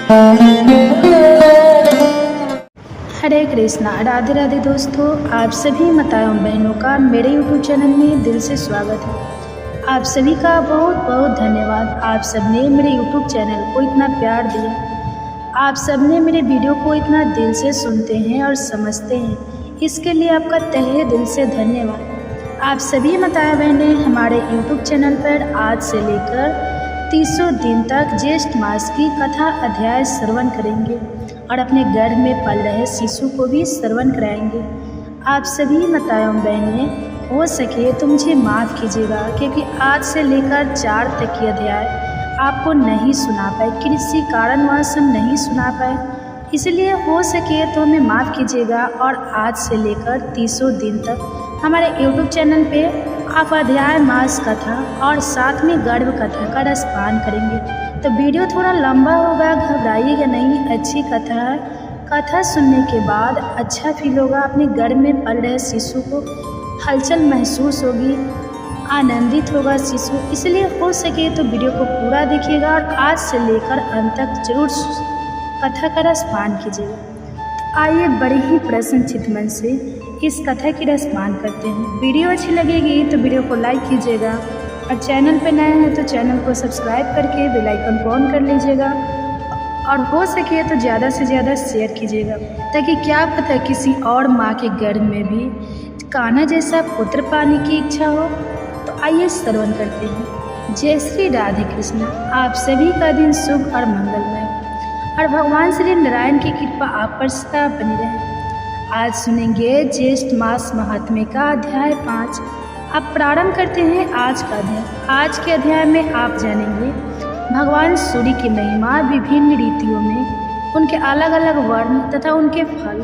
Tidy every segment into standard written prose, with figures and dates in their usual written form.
हरे कृष्णा, राधे राधे दोस्तों। आप सभी माताओं बहनों का मेरे YouTube चैनल में दिल से स्वागत है। आप सभी का बहुत बहुत धन्यवाद। आप सबने मेरे YouTube चैनल को इतना प्यार दिया, आप सबने मेरे वीडियो को इतना दिल से सुनते हैं और समझते हैं, इसके लिए आपका तहे दिल से धन्यवाद। आप सभी माताएं बहनें हमारे YouTube चैनल पर आज से लेकर 300 दिन तक ज्येष्ठ मास की कथा अध्याय श्रवण करेंगे और अपने गर्भ में पल रहे शिशु को भी श्रवण कराएंगे। आप सभी माताओं बहनें हो सके तो मुझे माफ़ कीजिएगा, क्योंकि आज से लेकर 4 तक की अध्याय आपको नहीं सुना पाए, किसी कारणवश हम नहीं सुना पाए, इसलिए हो सके तो हमें माफ़ कीजिएगा। और आज से लेकर 300 दिन तक हमारे YouTube चैनल पे आप अध्याय मास कथा और साथ में गर्भ कथा का रसपान करेंगे। तो वीडियो थोड़ा लंबा होगा, घबराइएगा नहीं, अच्छी कथा है। कथा सुनने के बाद अच्छा फील होगा, अपने गर्भ में पल रहे शिशु को हलचल महसूस होगी, आनंदित होगा शिशु। इसलिए हो सके तो वीडियो को पूरा देखिएगा और आज से लेकर अंत तक जरूर कथा का रसपान कीजिएगा। तो आइए बड़े ही प्रसन्नचित्त मन से इस कथा की रसपान करते हैं। वीडियो अच्छी लगेगी तो वीडियो को लाइक कीजिएगा और चैनल पर नए हैं तो चैनल को सब्सक्राइब करके बेल आइकन को ऑन कर लीजिएगा और हो सके तो ज़्यादा से ज़्यादा शेयर कीजिएगा, ताकि क्या पता किसी और माँ के गर्भ में भी कान्हा जैसा पुत्र पाने की इच्छा हो। तो आइए श्रवण करते हैं। जय श्री राधे कृष्ण। आप सभी का दिन शुभ और मंगलमय और भगवान श्री नारायण की कृपा आप पर सदा बनी रहे। आज सुनेंगे ज्येष्ठ मास महात्म्य का अध्याय 5। अब प्रारंभ करते हैं आज का अध्याय। आज के अध्याय में आप जानेंगे भगवान सूर्य की महिमा, विभिन्न रीतियों में उनके अलग अलग वर्ण तथा उनके फल,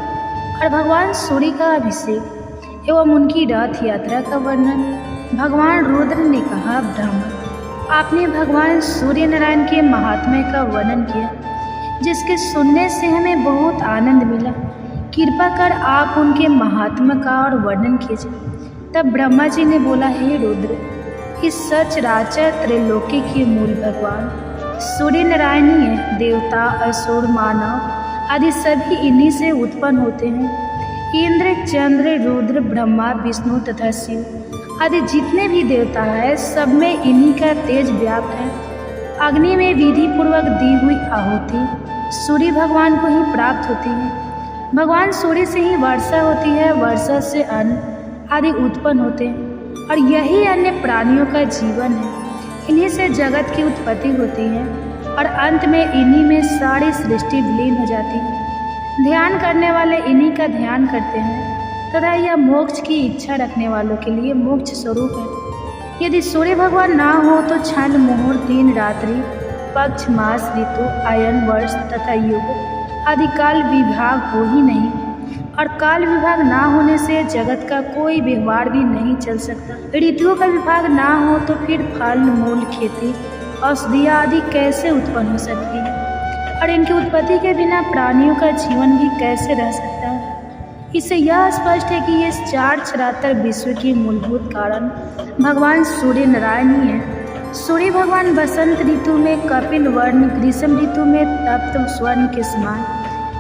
और भगवान सूर्य का अभिषेक एवं उनकी रथ यात्रा का वर्णन। भगवान रुद्र ने कहा, ब्राह्मण आपने भगवान सूर्य नारायण के महात्म्य का वर्णन किया, जिसके सुनने से हमें बहुत आनंद मिला। कृपा कर आप उनके महात्म्य का और वर्णन कीजिए। तब ब्रह्मा जी ने बोला, हे रुद्र, इस सचराचर त्रैलोक्य के मूल भगवान सूर्य नारायण ही है। देवता, असुर, मानव आदि सभी इन्हीं से उत्पन्न होते हैं। इंद्र, चंद्र, रुद्र, ब्रह्मा, विष्णु तथा शिव आदि जितने भी देवता हैं, सब में इन्हीं का तेज व्याप्त है। अग्नि में विधि पूर्वक दी हुई आहुति सूर्य भगवान को ही प्राप्त होती है। भगवान सूर्य से ही वर्षा होती है, वर्षा से अन्न आदि उत्पन्न होते हैं, और यही अन्य प्राणियों का जीवन है। इन्हीं से जगत की उत्पत्ति होती है और अंत में इन्हीं में सारी सृष्टि विलीन हो जाती है। ध्यान करने वाले इन्हीं का ध्यान करते हैं तथा यह मोक्ष की इच्छा रखने वालों के लिए मोक्ष स्वरूप है। यदि सूर्य भगवान ना हो तो क्षण, मुहूर्त, दिन, रात्रि, पक्ष, मास, ऋतु, आयन, वर्ष तथा युग आदि काल विभाग हो ही नहीं, और काल विभाग ना होने से जगत का कोई व्यवहार भी नहीं चल सकता। ऋतुओं का विभाग ना हो तो फिर फल, मूल, खेती, औषधियाँ आदि कैसे उत्पन्न हो सकती है, और इनकी उत्पत्ति के बिना प्राणियों का जीवन भी कैसे रह सकता है। इससे यह स्पष्ट है कि ये 4 चराचर विश्व के मूलभूत कारण भगवान सूर्य नारायण ही है। सूर्य भगवान बसंत ऋतु में कपिल वर्ण, ग्रीष्म ऋतु में तप्त स्वर्ण के समान,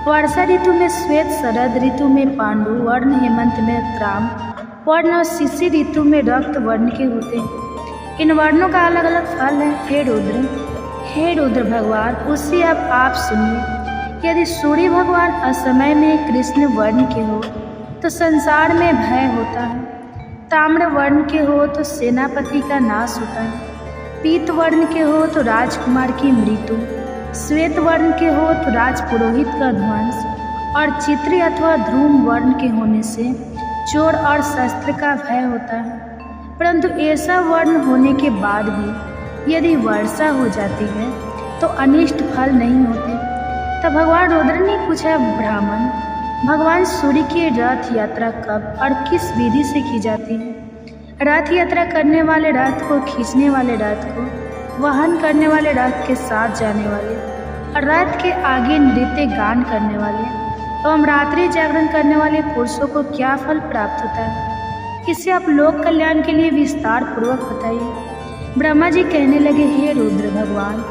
वर्षा ऋतु में श्वेत, शरद ऋतु में पांडु वर्ण, हेमंत में क्राम वर्ण और शिशिर ऋतु में रक्त वर्ण के होते हैं। इन वर्णों का अलग अलग फल है। हे रुद्र भगवान, उससे अब आप सुनिए। यदि सूर्य भगवान असमय में कृष्ण वर्ण के हो तो संसार में भय होता है। ताम्र वर्ण के हो तो सेनापति का नाश होता है। पीत वर्ण के हो तो राजकुमार की मृत्यु, श्वेत वर्ण के हो तो राजपुरोहित का ध्वंस, और चित्री अथवा ध्रुव वर्ण के होने से चोर और शस्त्र का भय होता है। परंतु ऐसा वर्ण होने के बाद भी यदि वर्षा हो जाती है तो अनिष्ट फल नहीं होते। तब भगवान रुद्र ने पूछा, ब्राह्मण भगवान सूर्य की रथ यात्रा कब और किस विधि से की जाती है? रथ यात्रा करने वाले रथ को, खींचने वाले रथ को, वहन करने वाले रथ के साथ जाने वाले, और रथ के आगे नृत्य गान करने वाले एवं रात्रि जागरण करने वाले पुरुषों को क्या फल प्राप्त होता है? इसे आप लोक कल्याण के लिए विस्तार पूर्वक बताइए। ब्रह्मा जी कहने लगे, हे रुद्र भगवान,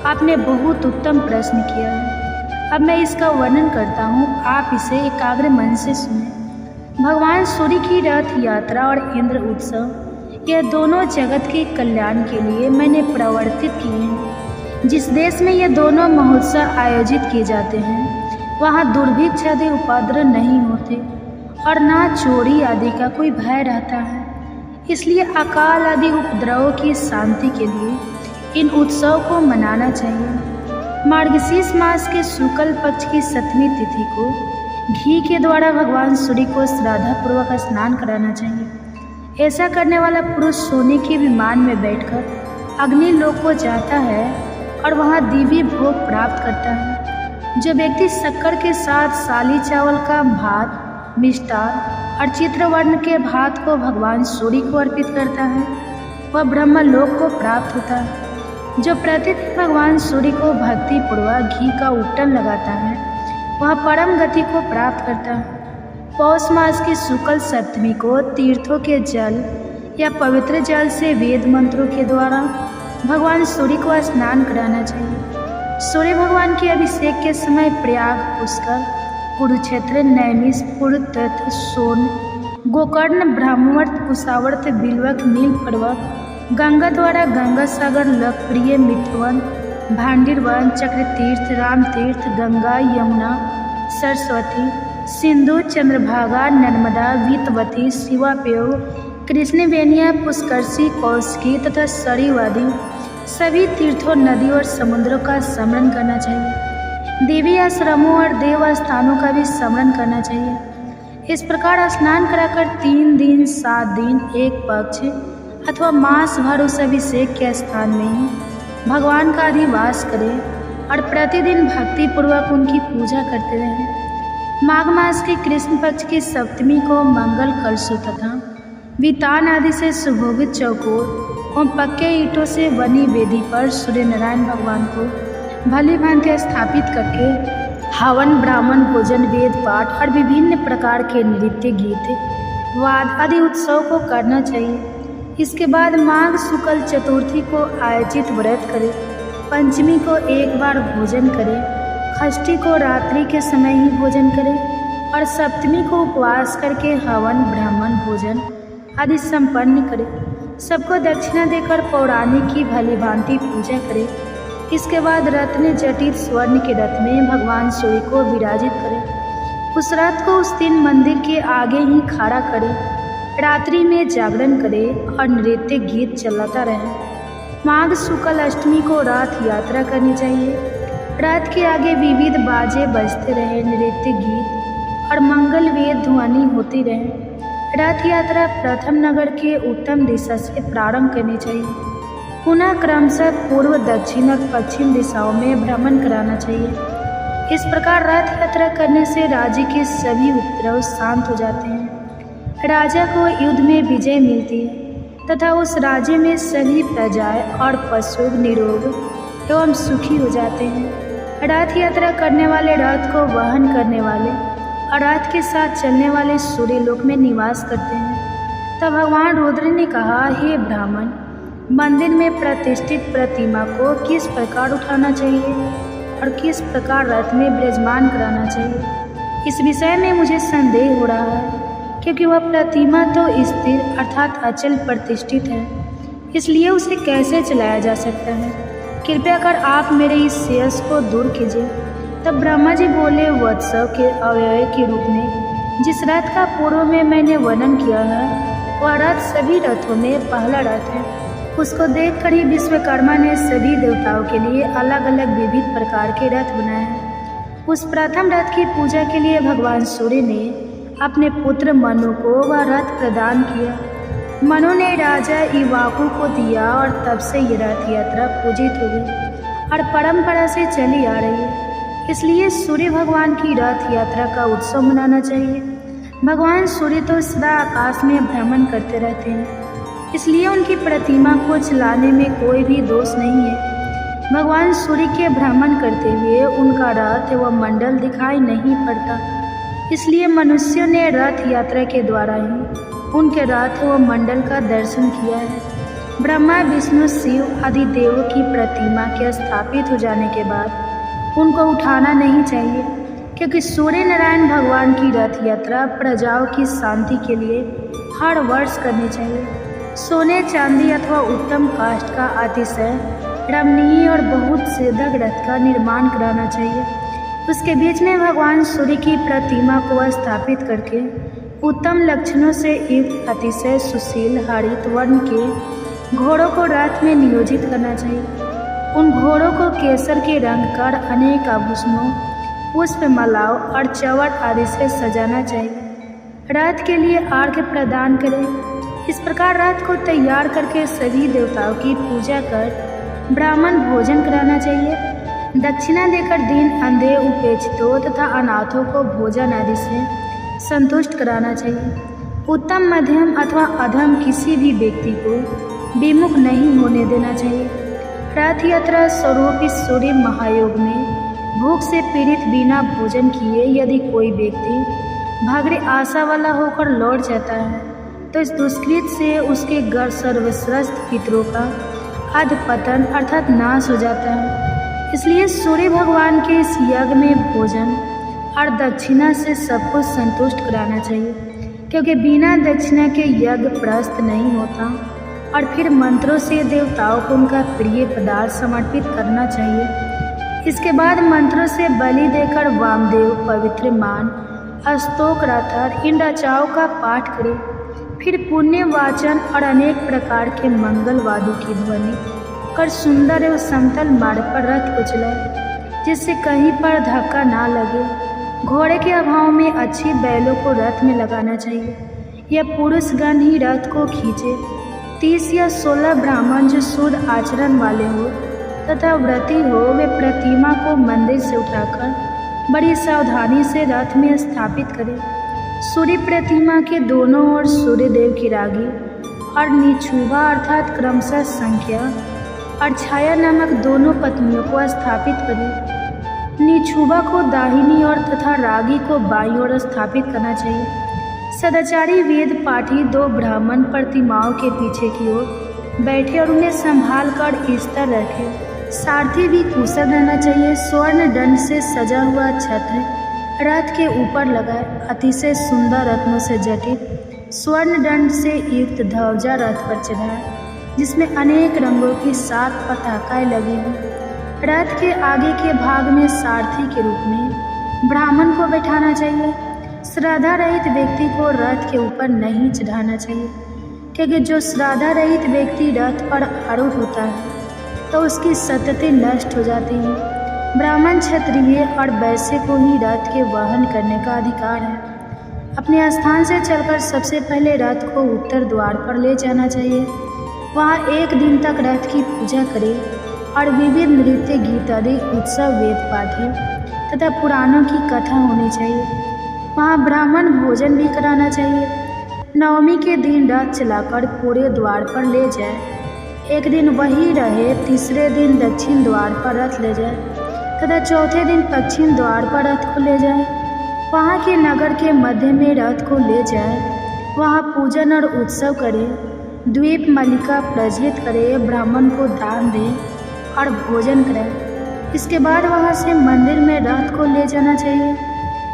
आपने बहुत उत्तम प्रश्न किया है। अब मैं इसका वर्णन करता हूँ, आप इसे एकाग्र मन से सुनें। भगवान सूर्य की रथ यात्रा और इंद्र उत्सव, यह दोनों जगत के कल्याण के लिए मैंने प्रवर्तित किए हैं। जिस देश में ये दोनों महोत्सव आयोजित किए जाते हैं, वहाँ दुर्भिक्ष आदि उपद्रव नहीं होते और ना चोरी आदि का कोई भय रहता है। इसलिए अकाल आदि उपद्रवों की शांति के लिए इन उत्सव को मनाना चाहिए। मार्गशीर्ष मास के शुक्ल पक्ष की 7वीं तिथि को घी के द्वारा भगवान सूर्य को श्रद्धापूर्वक स्नान कराना चाहिए। ऐसा करने वाला पुरुष सोने के विमान में बैठकर अग्नि लोक को जाता है और वहाँ दिव्य भोग प्राप्त करता है। जो व्यक्ति शक्कर के साथ साली चावल का भात, मिष्टान और चित्रवर्ण के भात को भगवान सूर्य को अर्पित करता है, वह ब्रह्मलोक को प्राप्त होता है। जो प्रतिदिन भगवान सूर्य को भक्ति पूर्वक घी का उपटन लगाता है, वह परम गति को प्राप्त करता है। पौष मास की शुक्ल 7वीं को तीर्थों के जल या पवित्र जल से वेद मंत्रों के द्वारा भगवान सूर्य को स्नान कराना चाहिए। सूर्य भगवान के अभिषेक के समय प्रयाग, पुष्कर, कुरुक्षेत्र, नैमिष, पुरतर्थ, सोन, गोकर्ण, ब्रह्मवर्त, कुशावर्त, बिल्वक, नील पर्वत, गंगा द्वारा गंगा सागर, लोकप्रिय, मित्रवन, भांडिरवन, चक्रतीर्थ, राम तीर्थ, गंगा, यमुना, सरस्वती, सिंधु, चंद्रभागा, नर्मदा, वीतवती, शिवापयोग, कृष्णवेनिया, पुष्करसी, कौशिकी तथा सरयू आदि सभी तीर्थों, नदी और समुद्रों का स्मरण करना चाहिए। देवी आश्रमों और देव स्थानों का भी स्मरण करना चाहिए। इस प्रकार स्नान कराकर 3 दिन, 7 दिन, एक पक्ष अथवा मास भर उस अभिषेक के स्थान में ही भगवान का अधिवास करें और प्रतिदिन भक्ति पूर्वक उनकी पूजा करते रहें। माघ मास के कृष्ण पक्ष की 7वीं को मंगल कलशों तथा वितान आदि से सुभोगित चौकोर और पक्के ईंटों से बनी वेदी पर सूर्य नारायण भगवान को भली भांति स्थापित करके हवन, ब्राह्मण भोजन, वेद पाठ और विभिन्न प्रकार के नृत्य, गीत, वाद आदि उत्सव को करना चाहिए। इसके बाद माघ शुक्ल चतुर्थी को आयोजित व्रत करें, पंचमी को एक बार भोजन करें, षष्ठी को रात्रि के समय ही भोजन करें और सप्तमी को उपवास करके हवन, ब्राह्मण भोजन आदि संपन्न करें। सबको दक्षिणा देकर पौराणिक की भली भांति पूजा करें। इसके बाद रत्न जटित स्वर्ण के रथ में भगवान सूर्य को विराजित करें। उस रथ को उस दिन मंदिर के आगे ही खड़ा करें। रात्रि में जागरण करें और नृत्य गीत चलाता रहे। माघ शुक्ल अष्टमी को रथ यात्रा करनी चाहिए। रथ के आगे विविध बाजे बजते रहे, नृत्य गीत और मंगल वेद ध्वनि होती रहे। रथ यात्रा प्रथम नगर के उत्तम दिशा से प्रारंभ करनी चाहिए। पुनः क्रमशः पूर्व, दक्षिण और पश्चिम दिशाओं में भ्रमण कराना चाहिए। इस प्रकार रथ यात्रा करने से राज्य के सभी उपद्रव शांत हो जाते हैं। राजा को युद्ध में विजय मिलती है तथा उस राज्य में सभी प्रजाएं और पशु निरोग एवं सुखी हो जाते हैं। रथ यात्रा करने वाले रथ को वहन करने वाले और रथ के साथ चलने वाले सूर्य लोक में निवास करते हैं। तब भगवान रुद्र ने कहा, हे ब्राह्मण, मंदिर में प्रतिष्ठित प्रतिमा को किस प्रकार उठाना चाहिए और किस प्रकार रथ में विराजमान कराना चाहिए, इस विषय में मुझे संदेह हो रहा है, क्योंकि वह प्रतिमा तो स्थिर अर्थात अचल प्रतिष्ठित है, इसलिए उसे कैसे चलाया जा सकता है। कृपया कर आप मेरे इस शेष को दूर कीजिए। तब ब्रह्मा जी बोले, वत्सव के अवयव के रूप में जिस रथ का पूर्व में मैंने वर्णन किया है, वह रथ सभी रथों में पहला रथ है। उसको देखकर ही विश्वकर्मा ने सभी देवताओं के लिए अलग अलग विविध प्रकार के रथ बनाए हैं। उस प्रथम रथ की पूजा के लिए भगवान सूर्य ने अपने पुत्र मनु को वह रथ प्रदान किया। मनु ने राजा इवाकु को दिया और तब से ये रथ यात्रा पूजित हो गई और परंपरा से चली आ रही है। इसलिए सूर्य भगवान की रथ यात्रा का उत्सव मनाना चाहिए। भगवान सूर्य तो सदा आकाश में भ्रमण करते रहते हैं, इसलिए उनकी प्रतिमा को चलाने में कोई भी दोष नहीं है। भगवान सूर्य के भ्रमण करते हुए उनका रथ व मंडल दिखाई नहीं पड़ता, इसलिए मनुष्यों ने रथ यात्रा के द्वारा ही उनके रथ व मंडल का दर्शन किया है। ब्रह्मा, विष्णु, शिव आदि देवों की प्रतिमा के स्थापित हो जाने के बाद उनको उठाना नहीं चाहिए, क्योंकि सूर्य नारायण भगवान की रथ यात्रा प्रजाओं की शांति के लिए हर वर्ष करनी चाहिए। सोने चांदी अथवा उत्तम काष्ठ का अतिशय रमणीय और बहुत सेधक रथ का निर्माण कराना चाहिए। उसके बीच में भगवान सूर्य की प्रतिमा को स्थापित करके उत्तम लक्षणों से युक्त अतिशय सुशील हरित वर्ण के घोड़ों को रथ में नियोजित करना चाहिए। उन घोड़ों को केसर के रंग कर अनेक आभूषणों, पुष्प मालाओं और चवड़ आदि से सजाना चाहिए। रथ के लिए अर्घ्य प्रदान करें। इस प्रकार रथ को तैयार करके सभी देवताओं की पूजा कर ब्राह्मण भोजन कराना चाहिए। दक्षिणा देकर दीन, अंधे, उपेक्षितों तथा अनाथों को भोजन आदि से संतुष्ट कराना चाहिए। उत्तम, मध्यम अथवा अधम किसी भी व्यक्ति को विमुख नहीं होने देना चाहिए। रथ यात्रा स्वरूप इस सूर्य महायोग में भूख से पीड़ित बिना भोजन किए यदि कोई व्यक्ति भागरे आशा वाला होकर लौट जाता है तो इस दुष्कृत से उसके घर सर्वश्रेष्ठ पितरों का अधपतन अर्थात नाश हो जाता है। इसलिए सूर्य भगवान के इस यज्ञ में भोजन और दक्षिणा से सबको संतुष्ट कराना चाहिए, क्योंकि बिना दक्षिणा के यज्ञ प्रस्त नहीं होता। और फिर मंत्रों से देवताओं को उनका प्रिय पदार्थ समर्पित करना चाहिए। इसके बाद मंत्रों से बलि देकर वामदेव, पवित्र मान, अस्तोकराथर इन रचाओं का पाठ करें। फिर पुण्य वाचन और अनेक प्रकार के मंगल वादों की ध्वनि कर सुंदर एवं समतल मार्ग पर रथ को चलाए, जिससे कहीं पर धक्का ना लगे। घोड़े के अभाव में अच्छी बैलों को रथ में लगाना चाहिए। यह पुरुषगण ही रथ को खींचे। 30 या 16 ब्राह्मण जो शुद्ध आचरण वाले हो तथा व्रती हो, वे प्रतिमा को मंदिर से उठाकर बड़ी सावधानी से रथ में स्थापित करें। सूर्य प्रतिमा के दोनों ओर सूर्य देव की रागी और निछुवा अर्थात क्रमशः संख्या और छाया नामक दोनों पत्नियों को स्थापित करें। निछुवा को दाहिनी ओर तथा रागी को बाईं ओर स्थापित करना चाहिए। सदाचारी वेद पाठी 2 ब्राह्मण प्रतिमाओं के पीछे की ओर बैठे और उन्हें संभाल कर स्तर रखे। सारथी भी कुशल रहना चाहिए। स्वर्ण दंड से सजा हुआ छत्र रथ के ऊपर लगाए। अतिशय सुंदर रत्नों से जटित स्वर्ण दंड से युक्त ध्वजा रथ पर चढ़ाए, जिसमें अनेक रंगों की 7 पताकाएं लगी हुई। रथ के आगे के भाग में सारथी के रूप में ब्राह्मण को बैठाना चाहिए। श्रद्धा रहित व्यक्ति को रथ के ऊपर नहीं चढ़ाना चाहिए, क्योंकि जो श्रद्धा रहित व्यक्ति रथ पर आरूढ़ होता है तो उसकी सततें नष्ट हो जाती हैं। ब्राह्मण, क्षत्रिय और वैश्य को ही रथ के वहन करने का अधिकार है। अपने स्थान से चलकर सबसे पहले रथ को उत्तर द्वार पर ले जाना चाहिए। वहाँ 1 दिन तक रथ की पूजा करें और विविध नृत्य, गीत आदि उत्सव, वेद पाठ तथा पुराणों की कथा होनी चाहिए। वहाँ ब्राह्मण भोजन भी कराना चाहिए। नवमी के दिन रथ चलाकर पूरे द्वार पर ले जाए। 1 दिन वही रहे, तीसरे दिन दक्षिण द्वार पर रथ ले जाए तथा चौथे दिन पश्चिम द्वार पर रथ को ले जाए। वहाँ के नगर के मध्य में रथ को ले जाए। वहाँ पूजन और उत्सव करें। द्वीप मालिका प्रज्वलित करे, ब्राह्मण को दान दे और भोजन करें। इसके बाद वहाँ से मंदिर में रथ को ले जाना चाहिए।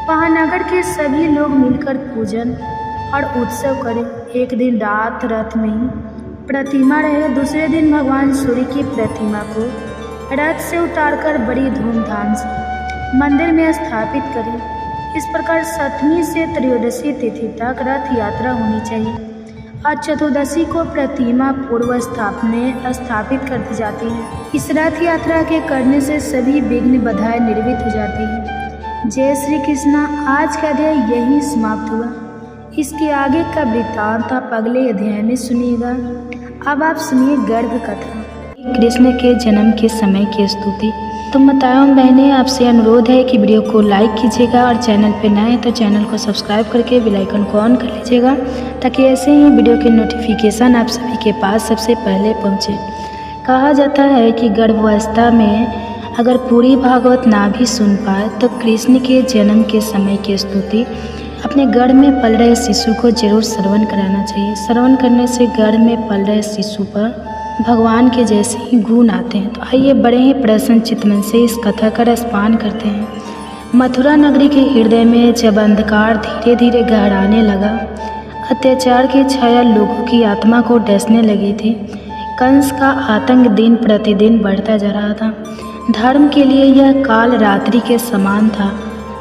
वहाँ नगर के सभी लोग मिलकर पूजन और उत्सव करें। 1 दिन रात रथ में ही प्रतिमा रहे। दूसरे दिन भगवान सूर्य की प्रतिमा को रथ से उतारकर बड़ी धूमधाम से मंदिर में स्थापित करें। इस प्रकार 7वीं से त्रयोदशी तिथि तक रथ यात्रा होनी चाहिए और चतुर्दशी को प्रतिमा पूर्व स्थापित कर दी जाती है। इस रथ यात्रा के करने से सभी विघ्न बाधाएं निर्वित हो जाती हैं। जय श्री कृष्णा। आज का अध्याय यही समाप्त हुआ। इसके आगे का वृत्तांत आप अगले अध्याय में सुनिएगा। अब आप सुनिए गर्भ कथा। कृष्ण के जन्म के समय की स्तुति। तो माताओं बहनें, आपसे अनुरोध है कि वीडियो को लाइक कीजिएगा और चैनल पर नए हैं तो चैनल को सब्सक्राइब करके बेल आइकन को ऑन कर लीजिएगा, ताकि ऐसे ही वीडियो के नोटिफिकेशन आप सभी के पास सबसे पहले पहुंचे। कहा जाता है कि गर्भावस्था में अगर पूरी भागवत ना भी सुन पाए तो कृष्ण के जन्म के समय की स्तुति अपने गर्भ में पल रहे शिशु को जरूर श्रवण कराना चाहिए। श्रवण करने से गर्भ में पल रहे शिशु पर भगवान के जैसे ही गुण आते हैं। तो आइए बड़े ही प्रसन्न चित्तमन से इस कथा का रसपान करते हैं। मथुरा नगरी के हृदय में जब अंधकार धीरे धीरे गहराने लगा, अत्याचार की छाया लोगों की आत्मा को डसने लगी थी। कंस का आतंक दिन प्रतिदिन बढ़ता जा रहा था। धर्म के लिए यह काल रात्रि के समान था।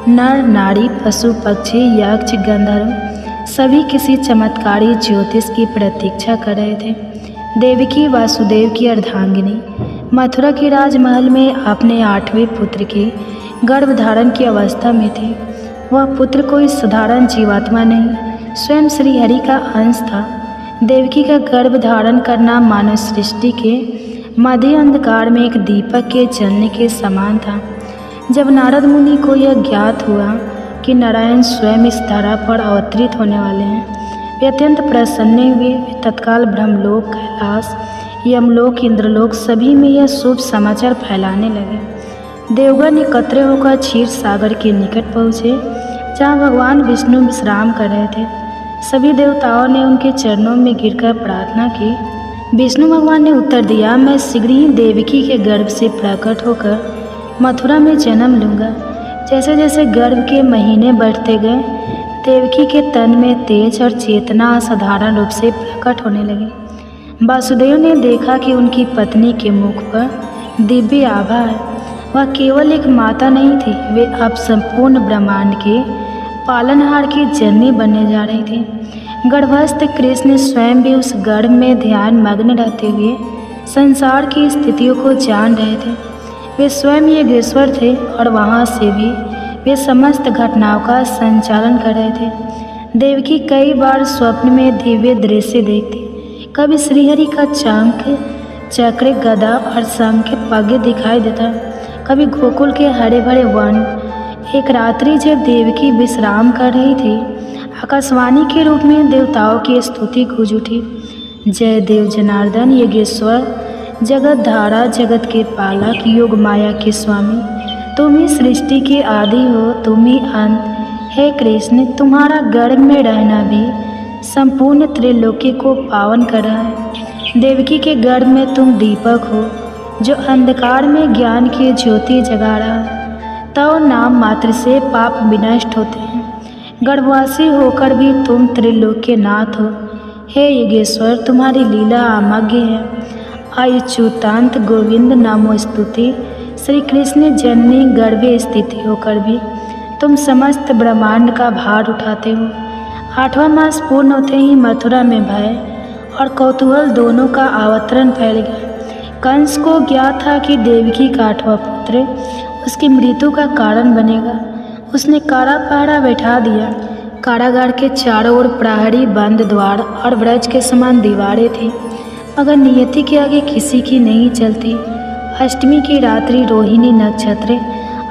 नर नारी, पशु पक्षी, यक्ष गंधर्व सभी किसी चमत्कारी ज्योतिष की प्रतीक्षा कर रहे थे। देवकी वासुदेव की अर्धांगिनी मथुरा के राजमहल में अपने 8वें पुत्र के गर्भधारण की अवस्था में थी। वह पुत्र कोई साधारण जीवात्मा नहीं, स्वयं श्रीहरि का अंश था। देवकी का गर्भधारण करना मानव सृष्टि के मध्य अंधकार में एक दीपक के जलने के समान था। जब नारद मुनि को यह ज्ञात हुआ कि नारायण स्वयं इस धरा पर अवतरित होने वाले हैं, वे अत्यंत प्रसन्न हुए। तत्काल ब्रह्मलोक, कैलाश, यमलोक, इंद्रलोक सभी में यह शुभ समाचार फैलाने लगे। देवगण एकत्र होकर क्षीर सागर के निकट पहुँचे, जहाँ भगवान विष्णु विश्राम कर रहे थे। सभी देवताओं ने उनके चरणों में गिरकर प्रार्थना की। विष्णु भगवान ने उत्तर दिया, मैं शीघ्र ही देवकी के गर्भ से प्रकट होकर मथुरा में जन्म लूँगा। जैसे जैसे गर्भ के महीने बढ़ते गए, देवकी के तन में तेज और चेतना असाधारण रूप से प्रकट होने लगी। वासुदेव ने देखा कि उनकी पत्नी के मुख पर दिव्य आभा है। वह केवल एक माता नहीं थी, वे अब संपूर्ण ब्रह्मांड के पालनहार की जननी बनने जा रही थी। गर्भस्थ कृष्ण स्वयं भी उस गर्भ में ध्यान मग्न रहते हुए संसार की स्थितियों को जान रहे थे। वे स्वयं योगेश्वर थे और वहाँ से भी वे समस्त घटनाओं का संचालन कर रहे थे। देवकी कई बार स्वप्न में दिव्य दृश्य देखती। कभी श्रीहरि का शंख, चक्र, गदा और शंख पग दिखाई देता, कभी गोकुल के हरे भरे वन। एक रात्रि जब देवकी विश्राम कर रही थी, आकाशवाणी के रूप में देवताओं की स्तुति गूंज उठी। जय देव जनार्दन, योगेश्वर, जगत धारा, जगत के पालक, योग माया के स्वामी, तुम ही सृष्टि के आदि हो, तुम ही अंत। हे कृष्ण, तुम्हारा गर्भ में रहना भी संपूर्ण त्रिलोकी को पावन कर रहा है। देवकी के गर्भ में तुम दीपक हो, जो अंधकार में ज्ञान की ज्योति जगा रहा है। तव नाम मात्र से पाप विनष्ट होते हैं। गर्भवासी होकर भी तुम त्रिलोक के नाथ हो। हे योगेश्वर, तुम्हारी लीला अमग्य है। अच्युतांत गोविंद नामो स्तुति। श्री कृष्ण जननी गर्भे स्थिति होकर भी तुम समस्त ब्रह्मांड का भार उठाते हो। 8वां मास पूर्ण होते ही मथुरा में भय और कौतूहल दोनों का अवतरण फैल गया। कंस को ज्ञात था कि देवकी का 8वां पुत्र उसकी मृत्यु का कारण बनेगा। उसने कारा पहरा बैठा दिया। कारागार के चारों ओर प्रहरी, बंद द्वार और ब्रज के समान दीवारें थी, मगर नियति के आगे किसी की नहीं चलती। अष्टमी की रात्रि, रोहिणी नक्षत्र,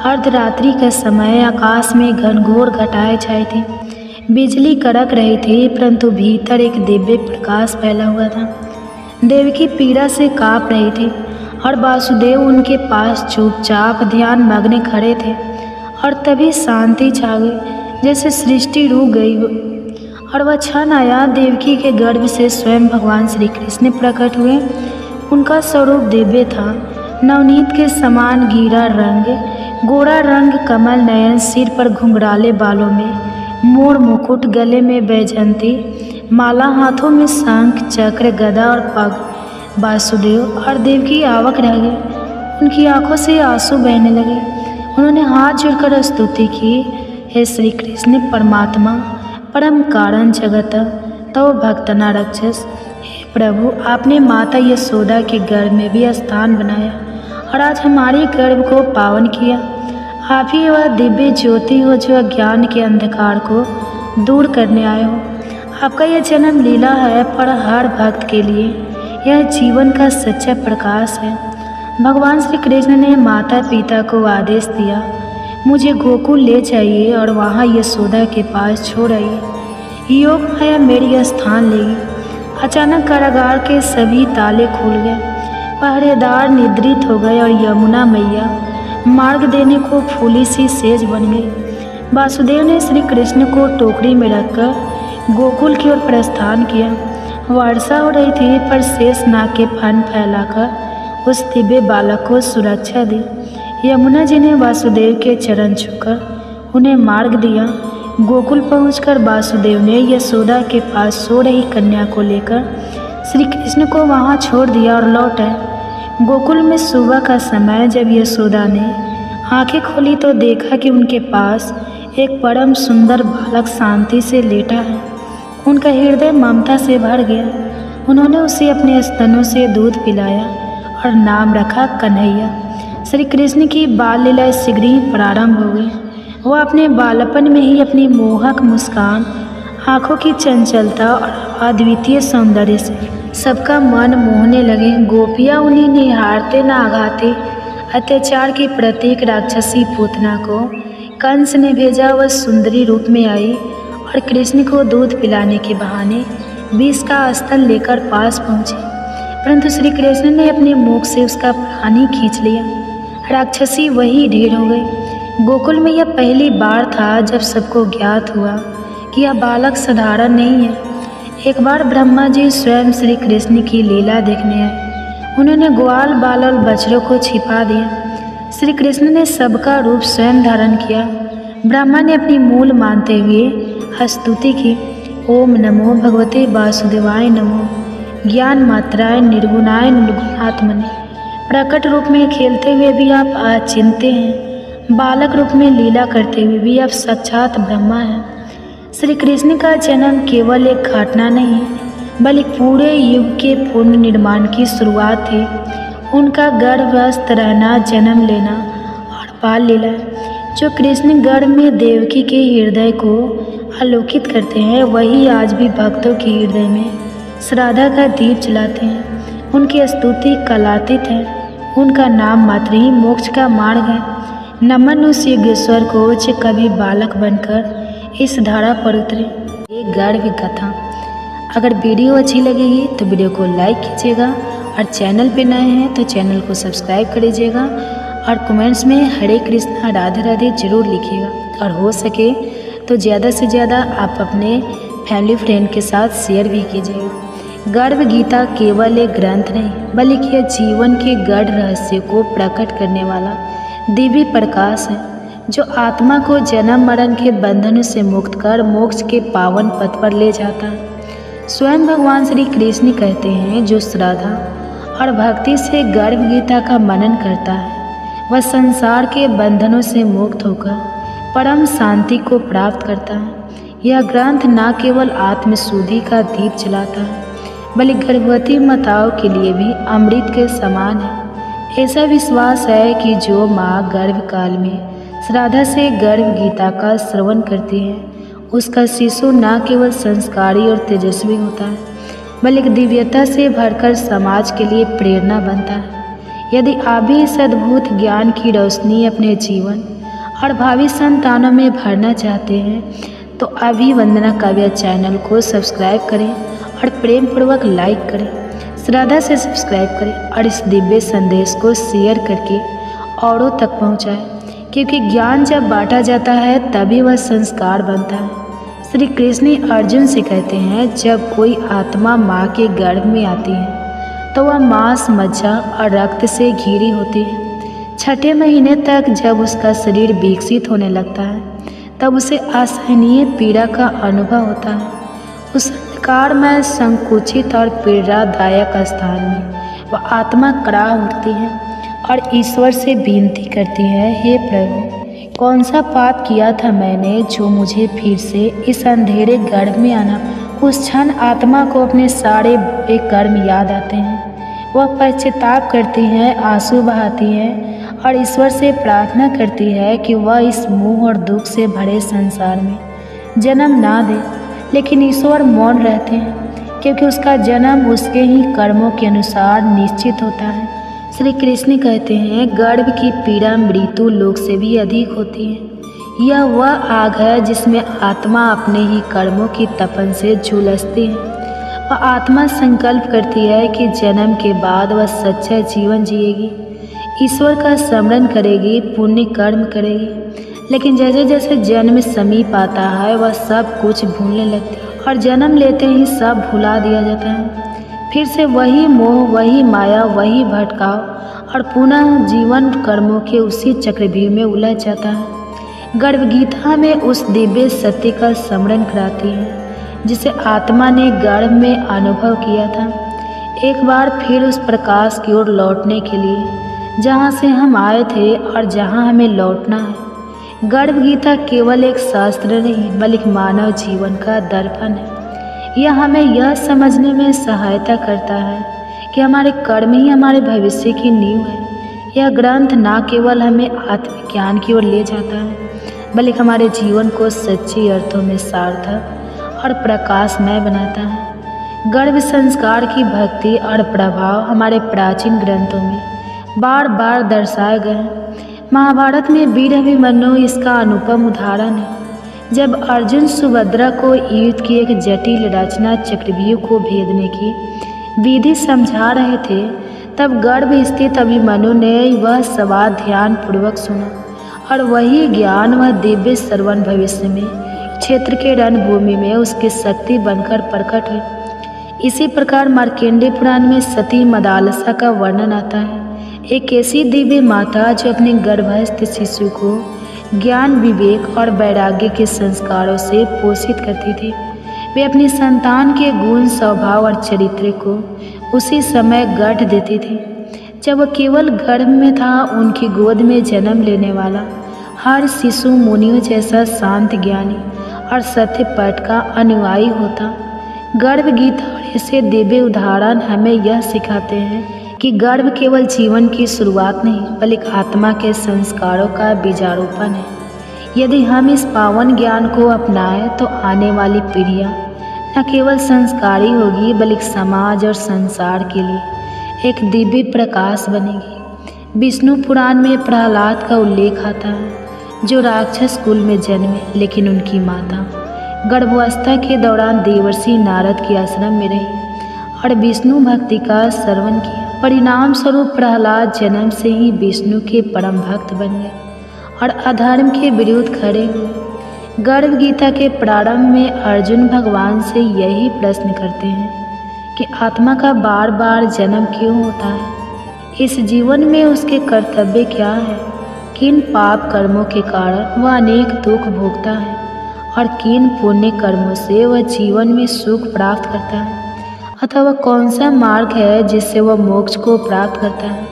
अर्धरात्रि का समय, आकाश में घनघोर घटाएं छाई थी। बिजली कड़क रही थी, परंतु भीतर एक दिव्य प्रकाश फैला हुआ था। देवकी पीड़ा से काँप रही थी और वासुदेव उनके पास चुपचाप ध्यान मग्न खड़े थे। और तभी शांति छा गई, जैसे सृष्टि रुक गई हो। और वह क्षण आया, देवकी के गर्भ से स्वयं भगवान श्री कृष्ण प्रकट हुए। उनका स्वरूप दिव्य था, नवनीत के समान गीरा रंग, गोरा रंग, कमल नयन, सिर पर घुंघराले बालों में मोर मुकुट, गले में बैजंती माला, हाथों में शंख, चक्र, गदा और पग। वासुदेव और देवकी आवक रह गए। उनकी आंखों से आंसू बहने लगे। उन्होंने हाथ जोड़कर स्तुति की, हे श्री कृष्ण परमात्मा, परम कारण जगत, तव भक्तना रक्षस। हे प्रभु, आपने माता यशोदा के गर्भ में भी स्थान बनाया और आज हमारे गर्भ को पावन किया। आप ही वह दिव्य ज्योति हो जो अज्ञान के अंधकार को दूर करने आए हो। आपका यह जन्म लीला है, पर हर भक्त के लिए यह जीवन का सच्चा प्रकाश है। भगवान श्री कृष्ण ने माता पिता को आदेश दिया, मुझे गोकुल ले जाइए और वहाँ यशोदा के पास छोड़ आइए। योग माया मेरी स्थान लेगी। अचानक कारागार के सभी ताले खुल गए। पहरेदार निद्रित हो गए और यमुना मैया मार्ग देने को फूली सी सेज बन गई। वासुदेव ने श्री कृष्ण को टोकरी में रखकर गोकुल की ओर प्रस्थान किया। वर्षा हो रही थी, पर शेष नाग के फन फैलाकर उस दिव्य बालक को सुरक्षा दी। यमुना जी ने वासुदेव के चरण छूकर उन्हें मार्ग दिया। गोकुल पहुंचकर वासुदेव ने यशोदा के पास सो रही कन्या को लेकर श्री कृष्ण को वहां छोड़ दिया और लौट आए। गोकुल में सुबह का समय जब यशोदा ने आंखें खोली तो देखा कि उनके पास एक परम सुंदर बालक शांति से लेटा है। उनका हृदय ममता से भर गया। उन्होंने उसे अपने स्तनों से दूध पिलाया और नाम रखा कन्हैया। श्री कृष्ण की बाल लीला शीघ्र ही प्रारंभ हो गई। वह अपने बालपन में ही अपनी मोहक मुस्कान, आँखों की चंचलता और अद्वितीय सौंदर्य से सबका मन मोहने लगे। गोपियाँ उन्हें निहारते न आघाते अत्याचार की प्रतीक राक्षसी पूतना को कंस ने भेजा। वह सुंदरी रूप में आई और कृष्ण को दूध पिलाने के बहाने विष का स्थल लेकर पास पहुँचे, परंतु श्री कृष्ण ने अपने मुख से उसका प्राण ही खींच लिया। राक्षसी वही ढेर हो गई। गोकुल में यह पहली बार था जब सबको ज्ञात हुआ कि यह बालक साधारण नहीं है। एक बार ब्रह्मा जी स्वयं श्री कृष्ण की लीला देखने आए। उन्होंने ग्वाल बाल और बछड़ों को छिपा दिया। श्री कृष्ण ने सबका रूप स्वयं धारण किया। ब्रह्मा ने अपनी मूल मानते हुए स्तुति की। ओम नमो भगवते वासुदेवाय नमो, ज्ञान मात्राय निर्गुणाय निर्गुणात्मने। प्रकट रूप में खेलते हुए भी आप अचिंत्य हैं, बालक रूप में लीला करते हुए भी आप साक्षात ब्रह्मा हैं। श्री कृष्ण का जन्म केवल एक घटना नहीं बल्कि पूरे युग के पूर्ण निर्माण की शुरुआत थी। उनका गर्भस्थ रहना, जन्म लेना और बाल लीला जो कृष्ण गर्भ में देवकी के हृदय को आलोकित करते हैं, वही आज भी भक्तों के हृदय में श्रद्धा का दीप जलाते हैं। उनकी स्तुति कलातीत है। उनका नाम मात्र ही मोक्ष का मार्ग है। नमन उस योगेश्वर को जो कभी बालक बनकर इस धारा पर उतरे। एक गर्भ कथा। अगर वीडियो अच्छी लगेगी तो वीडियो को लाइक कीजिएगा और चैनल पे नए हैं तो चैनल को सब्सक्राइब कर लीजिएगा और कमेंट्स में हरे कृष्णा राधे राधे जरूर लिखिएगा। और हो सके तो ज़्यादा से ज़्यादा आप अपने फैमिली फ्रेंड के साथ शेयर भी कीजिएगा। गर्भ गीता केवल एक ग्रंथ नहीं बल्कि यह जीवन के गढ़ रहस्य को प्रकट करने वाला दिव्य प्रकाश है, जो आत्मा को जन्म मरण के बंधनों से मुक्त कर मोक्ष के पावन पथ पर ले जाता है। स्वयं भगवान श्री कृष्ण कहते हैं, जो श्रद्धा और भक्ति से गर्भ गीता का मनन करता है वह संसार के बंधनों से मुक्त होकर परम शांति को प्राप्त करता है। यह ग्रंथ न केवल आत्मशुद्धि का दीप जलाता है बल्कि गर्भवती माताओं के लिए भी अमृत के समान है। ऐसा विश्वास है कि जो माँ गर्भकाल में श्रद्धा से गर्भ गीता का श्रवण करती है, उसका शिशु न केवल संस्कारी और तेजस्वी होता है बल्कि दिव्यता से भरकर समाज के लिए प्रेरणा बनता है। यदि आप भी इस अद्भुत ज्ञान की रोशनी अपने जीवन और भावी संतानों में भरना चाहते हैं तो अभी वंदना काव्या चैनल को सब्सक्राइब करें और प्रेम पूर्वक लाइक करें, श्रद्धा से सब्सक्राइब करें और इस दिव्य संदेश को शेयर करके औरों तक पहुंचाएं, क्योंकि ज्ञान जब बांटा जाता है तभी वह संस्कार बनता है। श्री कृष्ण अर्जुन से कहते हैं, जब कोई आत्मा माँ के गर्भ में आती है तो वह मांस, मज्जा और रक्त से घिरी होती है। छठे महीने तक जब उसका शरीर विकसित होने लगता है तब उसे असहनीय पीड़ा का अनुभव होता है। उस अंधकारमय, संकुचित और पीड़ादायक स्थान में वह आत्मा कड़ा उठती है और ईश्वर से विनती करती है, हे प्रभु, कौन सा पाप किया था मैंने जो मुझे फिर से इस अंधेरे गर्भ में आना। उस क्षण आत्मा को अपने सारे बुरे कर्म याद आते हैं। वह पश्चाताप करती है, आंसू बहाती है और ईश्वर से प्रार्थना करती है कि वह इस मोह और दुख से भरे संसार में जन्म ना दे। लेकिन ईश्वर मौन रहते हैं, क्योंकि उसका जन्म उसके ही कर्मों के अनुसार निश्चित होता है। श्री कृष्ण कहते हैं, गर्भ की पीड़ा मृत्यु लोक से भी अधिक होती है। यह वह आग है जिसमें आत्मा अपने ही कर्मों की तपन से झुलसती है। वह आत्मा संकल्प करती है कि जन्म के बाद वह सच्चा जीवन जिएगी, ईश्वर का स्मरण करेगी, पुण्य कर्म करेगी। लेकिन जैसे जैसे जन्म समीप आता है वह सब कुछ भूलने लगती है और जन्म लेते ही सब भुला दिया जाता है। फिर से वही मोह, वही माया, वही भटकाव और पुनः जीवन कर्मों के उसी चक्रव्यूह में उलझ जाता है। गर्भ गीता में उस दिव्य सत्य का स्मरण कराती है जिसे आत्मा ने गर्भ में अनुभव किया था, एक बार फिर उस प्रकाश की ओर लौटने के लिए जहाँ से हम आए थे और जहाँ हमें लौटना है। गर्भ गीता केवल एक शास्त्र नहीं बल्कि मानव जीवन का दर्पण है। यह हमें यह समझने में सहायता करता है कि हमारे कर्म ही हमारे भविष्य की नींव है। यह ग्रंथ न केवल हमें आत्मज्ञान की ओर ले जाता है बल्कि हमारे जीवन को सच्चे अर्थों में सार्थक और प्रकाशमय बनाता है। गर्भ संस्कार की भक्ति और प्रभाव हमारे प्राचीन ग्रंथों में बार बार दर्शाए गए हैं। महाभारत में वीर अभिमन्यु इसका अनुपम उदाहरण है। जब अर्जुन सुभद्रा को युद्ध की एक जटिल रचना चक्रव्यूह को भेदने की विधि समझा रहे थे, तब गर्भ स्थित अभिमन्यु ने वह सवाल ध्यान पूर्वक सुना और वही ज्ञान वह दिव्य श्रवण भविष्य में क्षेत्र के रणभूमि में उसकी शक्ति बनकर प्रकट हुई। इसी प्रकार मार्कंडेय पुराण में सती मदालसा का वर्णन आता है, एक ऐसी दिव्य माता जो अपने गर्भस्थ शिशु को ज्ञान, विवेक और वैराग्य के संस्कारों से पोषित करती थी। वे अपनी संतान के गुण, स्वभाव और चरित्र को उसी समय गढ़ देती थी जब वह केवल गर्भ में था। उनकी गोद में जन्म लेने वाला हर शिशु मुनियों जैसा शांत, ज्ञानी और सत्य पाठ का अनुयायी होता। गर्भ गीता और ऐसे दिव्य उदाहरण हमें यह सिखाते हैं कि गर्भ केवल जीवन की शुरुआत नहीं बल्कि आत्मा के संस्कारों का बीजारोपण है। यदि हम इस पावन ज्ञान को अपनाएं तो आने वाली पीढ़ियां न केवल संस्कारी होगी बल्कि समाज और संसार के लिए एक दिव्य प्रकाश बनेगी। विष्णु पुराण में प्रहलाद का उल्लेख आता है जो राक्षस कुल में जन्मे, लेकिन उनकी माता गर्भावस्था के दौरान देवर्षि नारद के आश्रम में रही और विष्णु भक्ति का श्रवण किया। परिणाम स्वरूप प्रहलाद जन्म से ही विष्णु के परम भक्त बन गए और अधर्म के विरुद्ध खड़े हुए। गर्भ गीता के प्रारंभ में अर्जुन भगवान से यही प्रश्न करते हैं कि आत्मा का बार बार जन्म क्यों होता है, इस जीवन में उसके कर्तव्य क्या है, किन पाप कर्मों के कारण वह अनेक दुख भोगता है और किन पुण्य कर्मों से वह जीवन में सुख प्राप्त करता है, अथवा कौन सा मार्ग है जिससे वह मोक्ष को प्राप्त करता है।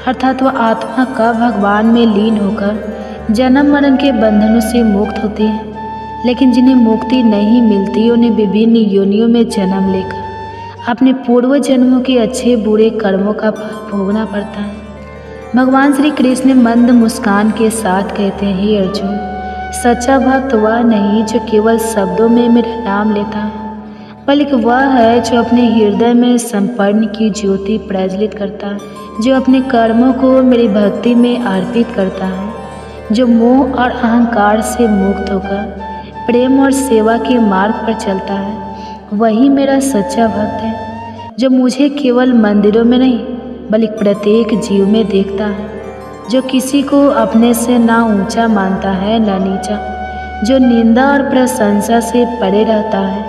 अर्थात वह आत्मा का भगवान में लीन होकर जन्म मरण के बंधनों से मुक्त होती है। लेकिन जिन्हें मुक्ति नहीं मिलती उन्हें विभिन्न योनियों में जन्म लेकर अपने पूर्व जन्मों के अच्छे बुरे कर्मों का फल भोगना पड़ता है। भगवान श्री कृष्ण मंद मुस्कान के साथ कहते हैं, हे अर्जुन, सच्चा भक्त वह नहीं जो केवल शब्दों में मेरा नाम लेता है, बल्कि वह है जो अपने हृदय में संपन्न की ज्योति प्रज्वलित करता है, जो अपने कर्मों को मेरी भक्ति में अर्पित करता है, जो मोह और अहंकार से मुक्त होकर प्रेम और सेवा के मार्ग पर चलता है। वही मेरा सच्चा भक्त है, जो मुझे केवल मंदिरों में नहीं बल्कि प्रत्येक जीव में देखता है, जो किसी को अपने से ना ऊंचा मानता है ना नीचा, जो निंदा और प्रशंसा से परे रहता है,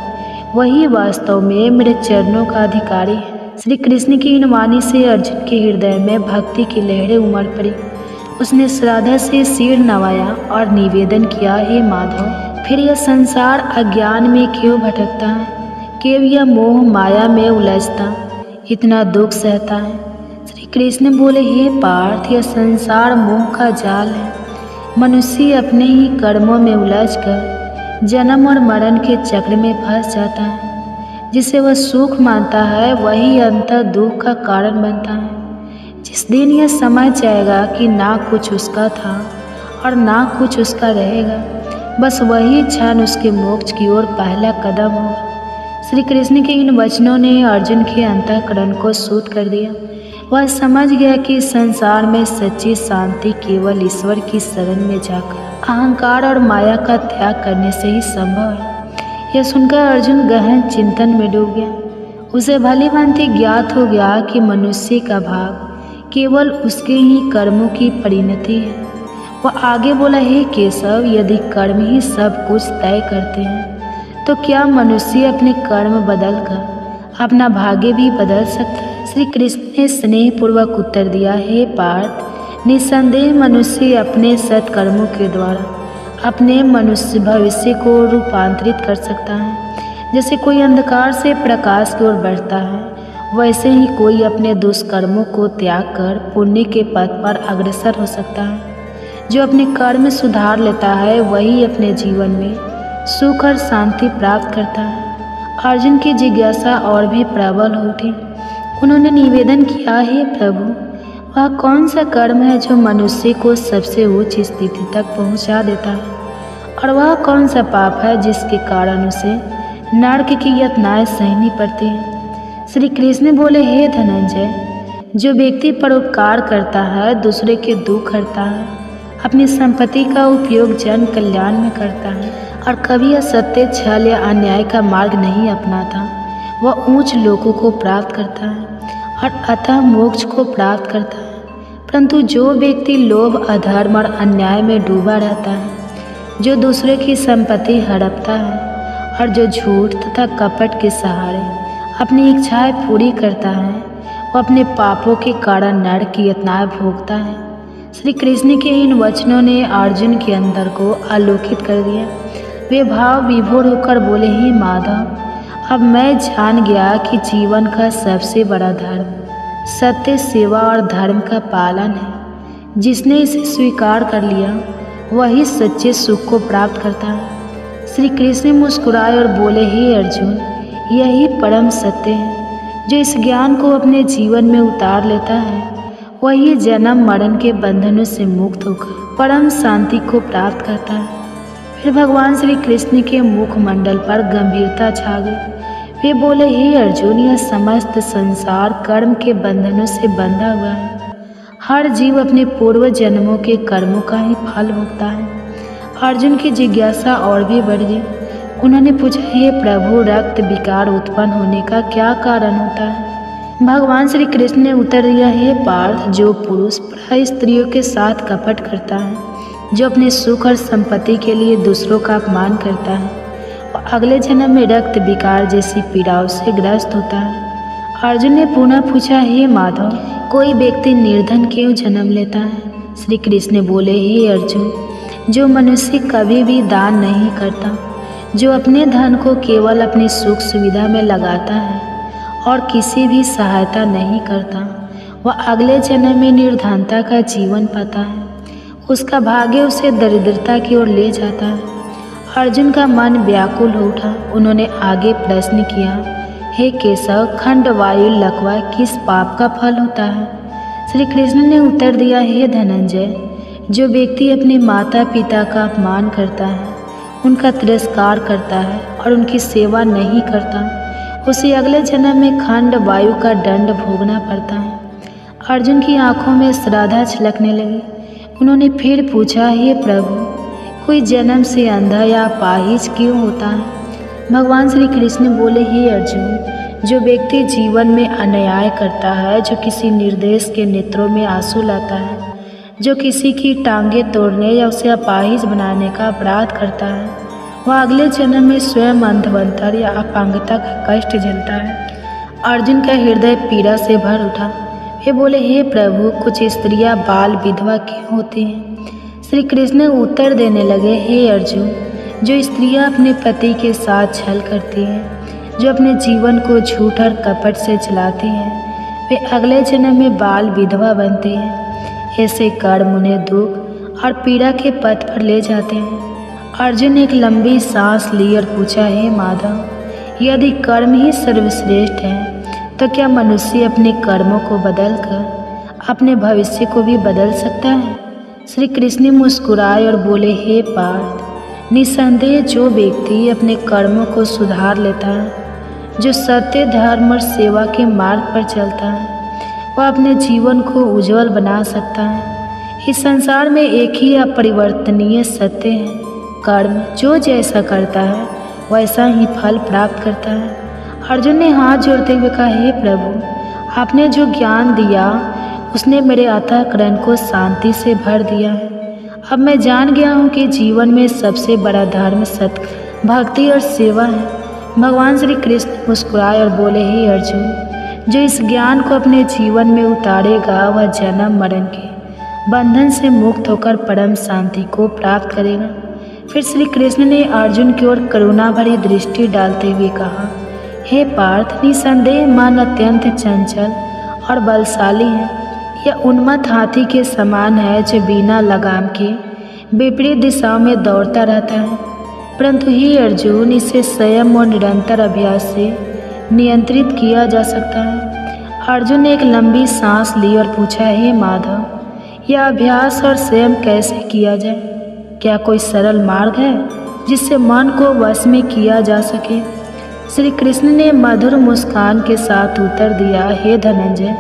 वही वास्तव में मेरे चरणों का अधिकारी है। श्री कृष्ण की इन वाणी से अर्जुन के हृदय में भक्ति की लहरें उमड़ पड़ी। उसने श्रद्धा से सिर नवाया और निवेदन किया, हे माधव, फिर यह संसार अज्ञान में क्यों भटकता है, क्यों यह मोह माया में उलझता, इतना दुख सहता है। श्री कृष्ण बोले, हे पार्थ, यह संसार मोह का जाल है। मनुष्य अपने ही कर्मों में उलझकर जन्म और मरण के चक्र में फंस जाता है। जिसे वह सुख मानता है वही अंतर दुख का कारण बनता है। जिस दिन यह समझ जाएगा कि ना कुछ उसका था और ना कुछ उसका रहेगा, बस वही क्षण उसके मोक्ष की ओर पहला कदम होगा। श्री कृष्ण के इन वचनों ने अर्जुन के अंतःकरण को शुद्ध कर दिया। वह समझ गया कि संसार में सच्ची शांति केवल ईश्वर की शरण में जाकर अहंकार और माया का त्याग करने से ही संभव है। यह सुनकर अर्जुन गहन चिंतन में डूब गया। उसे भली भांति ज्ञात हो गया कि मनुष्य का भाग केवल उसके ही कर्मों की परिणति है। वह आगे बोला, हे केशव, यदि कर्म ही सब कुछ तय करते हैं तो क्या मनुष्य अपने कर्म बदलकर अपना भाग्य भी बदल सकता है? श्री कृष्ण ने स्नेहपूर्वक उत्तर दिया, हे पार्थ, निस्संदेह मनुष्य अपने सत्कर्मों के द्वारा अपने मनुष्य भविष्य को रूपांतरित कर सकता है। जैसे कोई अंधकार से प्रकाश की ओर बढ़ता है, वैसे ही कोई अपने दुष्कर्मों को त्याग कर पुण्य के पथ पर अग्रसर हो सकता है। जो अपने कर्म सुधार लेता है वही अपने जीवन में सुख और शांति प्राप्त करता है। अर्जुन की जिज्ञासा और भी प्रबल हो उठी। उन्होंने निवेदन किया, हे प्रभु, वह कौन सा कर्म है जो मनुष्य को सबसे उच्च स्थिति तक पहुंचा देता है, और वह कौन सा पाप है जिसके कारण उसे नरक की यातनाएं सहनी पड़ती हैं? श्री कृष्ण बोले, हे धनंजय, जो व्यक्ति परोपकार करता है, दूसरे के दुख हरता है, अपनी संपत्ति का उपयोग जन कल्याण में करता है और कभी असत्य, छल या अन्याय का मार्ग नहीं अपनाता, वह ऊंच लोकों को प्राप्त करता है और अतः मोक्ष को प्राप्त करता है। परंतु जो व्यक्ति लोभ, अधर्म और अन्याय में डूबा रहता है, जो दूसरे की संपत्ति हड़पता है और जो झूठ तथा कपट के सहारे अपनी इच्छाएं पूरी करता है, वो अपने पापों के कारण नरक की यातनाएं भोगता है। श्री कृष्ण के इन वचनों ने अर्जुन के अंदर को आलोकित कर दिया। वे भाव विभोर होकर बोले, हे माधव, अब मैं जान गया कि जीवन का सबसे बड़ा धर्म सत्य, सेवा और धर्म का पालन है। जिसने इसे स्वीकार कर लिया वही सच्चे सुख को प्राप्त करता है। श्री कृष्ण मुस्कुराए और बोले, हे अर्जुन, यही परम सत्य है। जो इस ज्ञान को अपने जीवन में उतार लेता है वही जन्म मरण के बंधनों से मुक्त होकर परम शांति को प्राप्त करता है। फिर भगवान श्री कृष्ण के मुखमंडल पर गंभीरता छा गई। वे बोले, हे अर्जुन, यह समस्त संसार कर्म के बंधनों से बंधा हुआ है। हर जीव अपने पूर्व जन्मों के कर्मों का ही फल भोगता है। अर्जुन की जिज्ञासा और भी बढ़ गई। उन्होंने पूछा, हे प्रभु, रक्त विकार उत्पन्न होने का क्या कारण होता है? भगवान श्री कृष्ण ने उत्तर दिया, हे पार्थ, जो पुरुष प्राय स्त्रियों के साथ कपट करता है, जो अपने सुख और संपत्ति के लिए दूसरों का अपमान करता है, वह अगले जन्म में रक्त विकार जैसी पीड़ाओं से ग्रस्त होता है। अर्जुन ने पुनः पूछा, हे माधव, कोई व्यक्ति निर्धन क्यों जन्म लेता है? श्री कृष्ण बोले, हे अर्जुन, जो मनुष्य कभी भी दान नहीं करता, जो अपने धन को केवल अपनी सुख सुविधा में लगाता है और किसी भी सहायता नहीं करता, वह अगले जन्म में निर्धनता का जीवन पाता है। उसका भाग्य उसे दरिद्रता की ओर ले जाता है। अर्जुन का मन व्याकुल हो उठा। उन्होंने आगे प्रश्न किया, हे केशव, खंड, वायु, लकवा किस पाप का फल होता है? श्री कृष्ण ने उत्तर दिया, हे धनंजय, जो व्यक्ति अपने माता पिता का अपमान करता है, उनका तिरस्कार करता है और उनकी सेवा नहीं करता, उसे अगले जन्म में खंड, वायु का दंड भोगना पड़ता है। अर्जुन की आंखों में श्रद्धा छलकने लगी। उन्होंने फिर पूछा, हे प्रभु, कोई जन्म से अंधा या अपाहिज क्यों होता है? भगवान श्री कृष्ण बोले, हे अर्जुन, जो व्यक्ति जीवन में अन्याय करता है, जो किसी निर्देश के नेत्रों में आंसू लाता है, जो किसी की टांगें तोड़ने या उसे अपाहिज बनाने का अपराध करता है, वह अगले जन्म में स्वयं अंधवंतर या अपांगता का कष्ट झेलता है। अर्जुन का हृदय पीड़ा से भर उठा। वे बोले, हे प्रभु, कुछ स्त्रियां बाल विधवा क्यों होती हैं? श्री कृष्ण उत्तर देने लगे, हे अर्जुन, जो स्त्रियां अपने पति के साथ छल करती हैं, जो अपने जीवन को झूठ और कपट से चलाती हैं, वे अगले जन्म में बाल विधवा बनती हैं। ऐसे कर्म उन्हें दुख और पीड़ा के पथ पर ले जाते हैं। अर्जुन ने एक लंबी सांस ली और पूछा, हे माधव, यदि कर्म ही सर्वश्रेष्ठ है तो क्या मनुष्य अपने कर्मों को बदलकर अपने भविष्य को भी बदल सकता है? श्री कृष्ण मुस्कुराए और बोले, हे पार्थ, निसंदेह जो व्यक्ति अपने कर्मों को सुधार लेता है, जो सत्य, धर्म और सेवा के मार्ग पर चलता है, वह अपने जीवन को उज्जवल बना सकता है। इस संसार में एक ही अपरिवर्तनीय सत्य है, कर्म जो जैसा करता है वैसा ही फल प्राप्त करता है। अर्जुन ने हाथ जोड़ते हुए कहा, हे प्रभु, आपने जो ज्ञान दिया उसने मेरे अंतःकरण को शांति से भर दिया है। अब मैं जान गया हूँ कि जीवन में सबसे बड़ा धर्म भक्ति और सेवा है। भगवान श्री कृष्ण मुस्कुराए और बोले, हे अर्जुन, जो इस ज्ञान को अपने जीवन में उतारेगा वह जन्म मरण के बंधन से मुक्त होकर परम शांति को प्राप्त करेगा। फिर श्री कृष्ण ने अर्जुन की ओर करुणा भरी दृष्टि डालते हुए कहा, हे पार्थ, निसंदेह मन अत्यंत चंचल और बलशाली है। यह उन्मत्त हाथी के समान है जो बिना लगाम के विपरीत दिशाओं में दौड़ता रहता है, परंतु हे अर्जुन, इसे संयम और निरंतर अभ्यास से नियंत्रित किया जा सकता है। अर्जुन ने एक लंबी सांस ली और पूछा, हे माधव, यह अभ्यास और संयम कैसे किया जाए? क्या कोई सरल मार्ग है जिससे मन को वश में किया जा सके? श्री कृष्ण ने मधुर मुस्कान के साथ उत्तर दिया, हे धनंजय,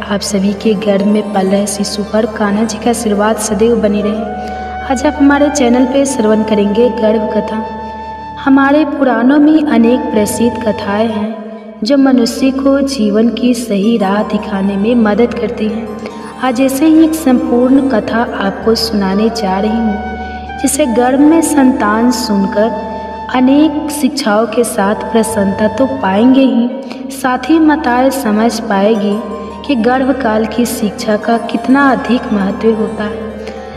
आप सभी के गर्भ में पल रहे शिशु पर कान्हा जी का आशीर्वाद सदैव बनी रहे। आज आप हमारे चैनल पे श्रवण करेंगे गर्भ कथा। हमारे पुराणों में अनेक प्रसिद्ध कथाएं हैं जो मनुष्य को जीवन की सही राह दिखाने में मदद करती हैं। आज ऐसे ही एक संपूर्ण कथा आपको सुनाने जा रही हूँ, जिसे गर्भ में संतान सुनकर अनेक शिक्षाओं के साथ प्रसन्नता तो पाएंगे ही, साथ ही माताएं समझ पाएगी कि गर्भकाल की शिक्षा का कितना अधिक महत्व होता है।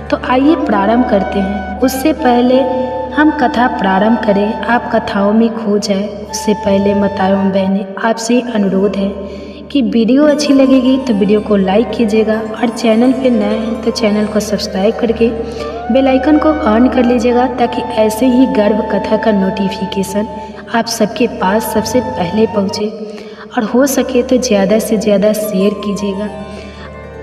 तो आइए प्रारंभ करते हैं। उससे पहले हम कथा प्रारंभ करें, आप कथाओं में खो जाए उससे पहले माताओं एवं बहनें, आपसे अनुरोध है कि वीडियो अच्छी लगेगी तो वीडियो को लाइक कीजिएगा और चैनल पे नए हैं तो चैनल को सब्सक्राइब करके बेल आइकन को ऑन कर लीजिएगा, ताकि ऐसे ही गर्भ कथा का नोटिफिकेशन आप सबके पास सबसे पहले पहुँचे। और हो सके तो ज़्यादा से ज़्यादा शेयर कीजिएगा।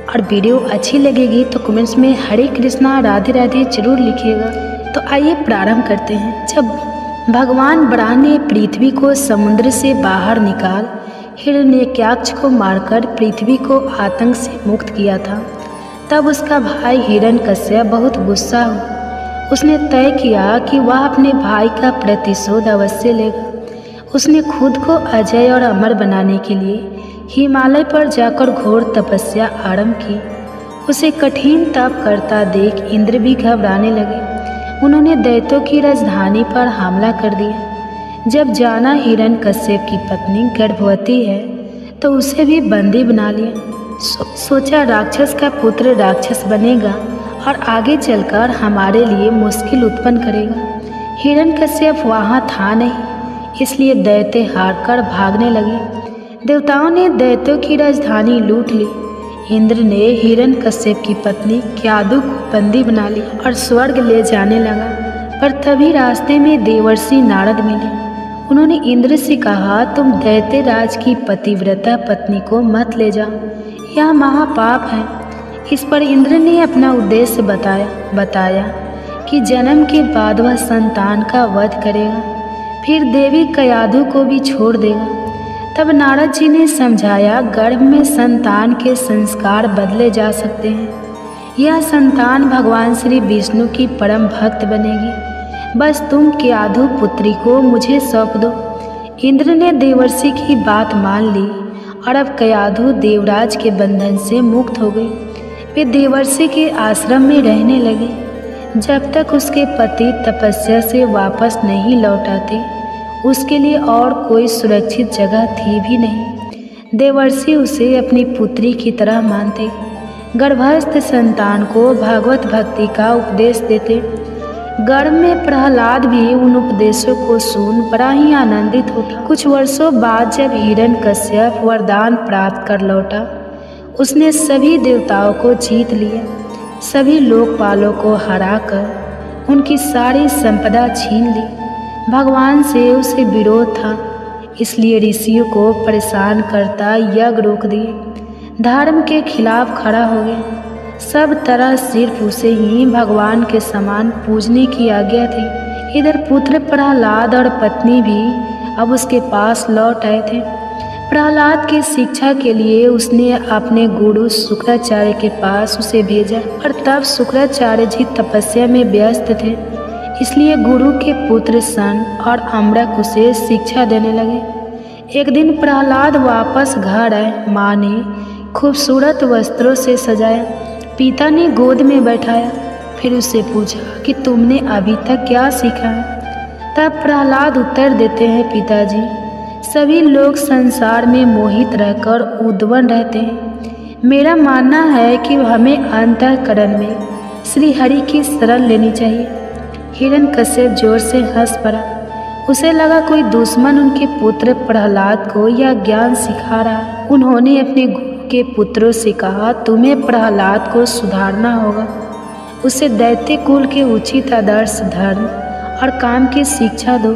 और वीडियो अच्छी लगेगी तो कमेंट्स में हरे कृष्णा राधे राधे जरूर लिखिएगा। तो आइए प्रारंभ करते हैं। जब भगवान बराह ने पृथ्वी को समुद्र से बाहर निकाल हिरण्यकश्यप को मारकर पृथ्वी को आतंक से मुक्त किया था, तब उसका भाई हिरण्यकश्यप बहुत गुस्सा हुआ। उसने तय किया कि वह अपने भाई का प्रतिशोध अवश्य लेगा। उसने खुद को अजय और अमर बनाने के लिए हिमालय पर जाकर घोर तपस्या आरंभ की। उसे कठिन तप करता देख इंद्र भी घबराने लगे। उन्होंने दैत्यों की राजधानी पर हमला कर दिया। जब जाना हिरण्यकश्यप की पत्नी गर्भवती है तो उसे भी बंदी बना लिया। सोचा राक्षस का पुत्र राक्षस बनेगा और आगे चलकर हमारे लिए मुश्किल उत्पन्न करेगा। हिरण्यकश्यप वहाँ था नहीं, इसलिए दैत्य हारकर भागने लगे। देवताओं ने दैत्यों की राजधानी लूट ली। इंद्र ने हिरण्यकश्यप की पत्नी क्यादु को बंदी बना ली और स्वर्ग ले जाने लगा। पर तभी रास्ते में देवर्षि नारद मिले। उन्होंने इंद्र से कहा, तुम दैत्य राज की पतिव्रता पत्नी को मत ले जाओ, यह महापाप है। इस पर इंद्र ने अपना उद्देश्य बताया कि जन्म के बाद वह संतान का वध करेगा, फिर देवी क्यादु को भी छोड़ देगा। तब नारद जी ने समझाया, गर्भ में संतान के संस्कार बदले जा सकते हैं। यह संतान भगवान श्री विष्णु की परम भक्त बनेगी। बस तुम क्यादु पुत्री को मुझे सौंप दो। इंद्र ने देवर्षि की बात मान ली और अब क्यादु देवराज के बंधन से मुक्त हो गई। वे देवर्षि के आश्रम में रहने लगे। जब तक उसके पति तपस्या से वापस नहीं लौट आते, उसके लिए और कोई सुरक्षित जगह थी भी नहीं। देवर्षि उसे अपनी पुत्री की तरह मानते। गर्भस्थ संतान को भगवत भक्ति का उपदेश देते। गर्भ में प्रहलाद भी उन उपदेशों को सुन बड़ा ही आनंदित होता। कुछ वर्षों बाद जब हिरण्यकश्यप वरदान प्राप्त कर लौटा, उसने सभी देवताओं को जीत लिया। सभी लोकपालों को हराकर उनकी सारी संपदा छीन ली। भगवान से उसे विरोध था, इसलिए ऋषियों को परेशान करता यज्ञ रोक दिए। धर्म के खिलाफ खड़ा हो गया। सब तरह सिर्फ उसे ही भगवान के समान पूजने की आज्ञा थी। इधर पुत्र प्रहलाद और पत्नी भी अब उसके पास लौट आए थे। प्रहलाद की शिक्षा के लिए उसने अपने गुरु शुक्राचार्य के पास उसे भेजा, और तब शुक्राचार्य जी तपस्या में व्यस्त थे, इसलिए गुरु के पुत्र सन और अम्बरक उसे शिक्षा देने लगे। एक दिन प्रहलाद वापस घर आए। माँ ने खूबसूरत वस्त्रों से सजाया, पिता ने गोद में बैठाया, फिर उससे पूछा कि तुमने अभी तक क्या सीखा है। तब प्रहलाद उत्तर देते हैं, पिताजी सभी लोग संसार में मोहित रहकर उद्विग्न रहते हैं। मेरा मानना है कि हमें अंतःकरण में श्री हरि की शरण लेनी चाहिए। हिरण्यकश्यप जोर से हंस पड़ा। उसे लगा कोई दुश्मन उनके पुत्र प्रहलाद को यह ज्ञान सिखा रहा है। उन्होंने अपने गुरु के पुत्रों से कहा, तुम्हें प्रहलाद को सुधारना होगा, उसे दैत्य कुल के उचित आदर्श, धर्म और काम की शिक्षा दो।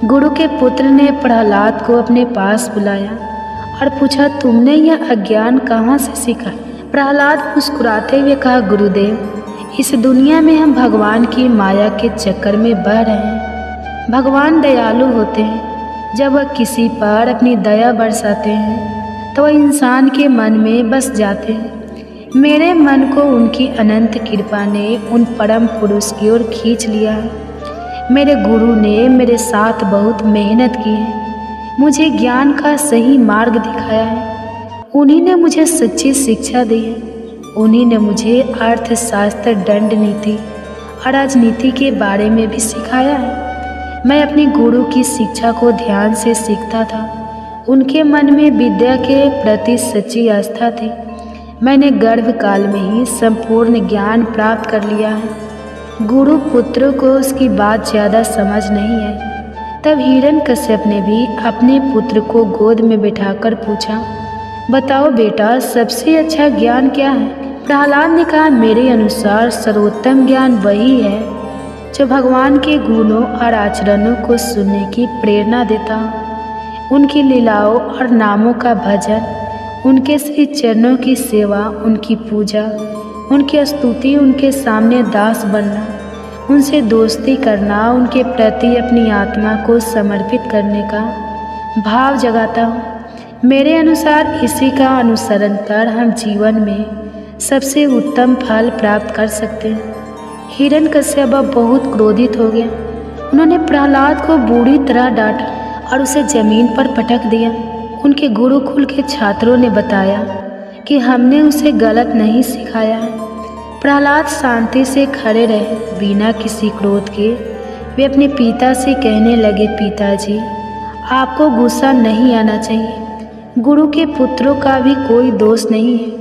गुरु के पुत्र ने प्रहलाद को अपने पास बुलाया और पूछा, तुमने यह अज्ञान कहाँ से सीखा? प्रहलाद मुस्कुराते हुए कहा, गुरुदेव इस दुनिया में हम भगवान की माया के चक्कर में बह रहे हैं। भगवान दयालु होते हैं। जब वह किसी पर अपनी दया बरसाते हैं तो वह इंसान के मन में बस जाते हैं। मेरे मन को उनकी अनंत कृपा ने उन परम पुरुष की ओर खींच लिया है। मेरे गुरु ने मेरे साथ बहुत मेहनत की है, मुझे ज्ञान का सही मार्ग दिखाया है। उन्हीं ने मुझे सच्ची शिक्षा दी है। उन्हीं ने मुझे अर्थशास्त्र, दंड नीति और राजनीति के बारे में भी सिखाया है। मैं अपने गुरु की शिक्षा को ध्यान से सीखता था। उनके मन में विद्या के प्रति सच्ची आस्था थी। मैंने गर्भकाल में ही संपूर्ण ज्ञान प्राप्त कर लिया है। गुरु पुत्र को उसकी बात ज़्यादा समझ नहीं है। तब हिरण्यकश्यप ने भी अपने पुत्र को गोद में बिठाकर पूछा, बताओ बेटा सबसे अच्छा ज्ञान क्या है? प्रहलाद ने कहा, मेरे अनुसार सर्वोत्तम ज्ञान वही है जो भगवान के गुणों और आचरणों को सुनने की प्रेरणा देता हो। उनकी लीलाओं और नामों का भजन, उनके श्री चरणों की सेवा, उनकी पूजा, उनकी स्तुति, उनके सामने दास बनना, उनसे दोस्ती करना, उनके प्रति अपनी आत्मा को समर्पित करने का भाव जगाता हूँ। मेरे अनुसार इसी का अनुसरण कर हम जीवन में सबसे उत्तम फल प्राप्त कर सकते हैं। हिरण्यकश्यप बहुत क्रोधित हो गया। उन्होंने प्रहलाद को बुरी तरह डांटा और उसे जमीन पर पटक दिया। उनके गुरुकुल के छात्रों ने बताया कि हमने उसे गलत नहीं सिखाया है। प्रहलाद शांति से खड़े रहे, बिना किसी क्रोध के। वे अपने पिता से कहने लगे, पिताजी आपको गुस्सा नहीं आना चाहिए। गुरु के पुत्रों का भी कोई दोष नहीं है।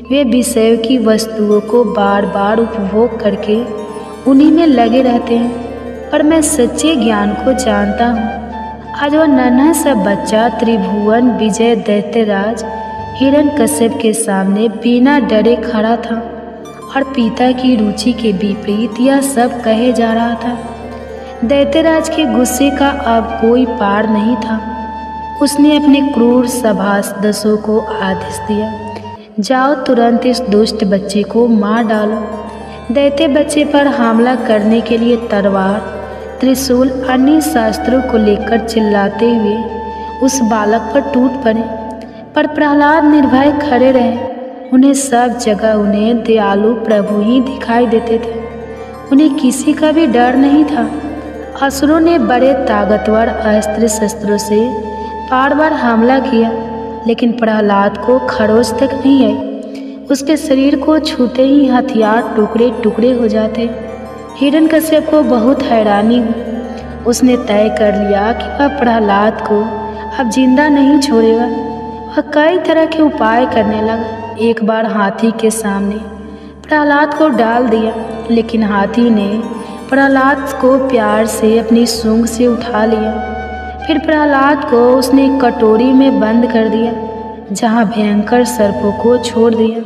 वे विषयों की वस्तुओं को बार बार उपभोग करके उन्हीं में लगे रहते हैं, पर मैं सच्चे ज्ञान को जानता हूँ। आज वह नन्हा सा बच्चा त्रिभुवन विजय दैत्यराज हिरण्यकश्यप के सामने बिना डरे खड़ा था और पिता की रुचि के विपरीत यह सब कहे जा रहा था। दैत्यराज के गुस्से का अब कोई पार नहीं था। उसने अपने क्रूर सभासदों को आदेश दिया, जाओ तुरंत इस दुष्ट बच्चे को मार डालो। दैत्य बच्चे पर हमला करने के लिए तलवार, त्रिशूल, अन्य शास्त्रों को लेकर चिल्लाते हुए उस बालक पर टूट पड़े, पर प्रहलाद निर्भय खड़े रहे। उन्हें सब जगह उन्हें दयालु प्रभु ही दिखाई देते थे। उन्हें किसी का भी डर नहीं था। असुरों ने बड़े ताकतवर अस्त्र शस्त्रों से बार बार हमला किया, लेकिन प्रहलाद को खरोच तक नहीं आई। उसके शरीर को छूते ही हथियार टुकड़े टुकड़े हो जाते। हिरण्यकश्यप को बहुत हैरानी हुई। उसने तय कर लिया कि वह प्रहलाद को अब जिंदा नहीं छोड़ेगा। वह कई तरह के उपाय करने लगा। एक बार हाथी के सामने प्रहलाद को डाल दिया, लेकिन हाथी ने प्रहलाद को प्यार से अपनी सूंड से उठा लिया। फिर प्रहलाद को उसने एक कटोरी में बंद कर दिया, जहाँ भयंकर सर्पों को छोड़ दिया।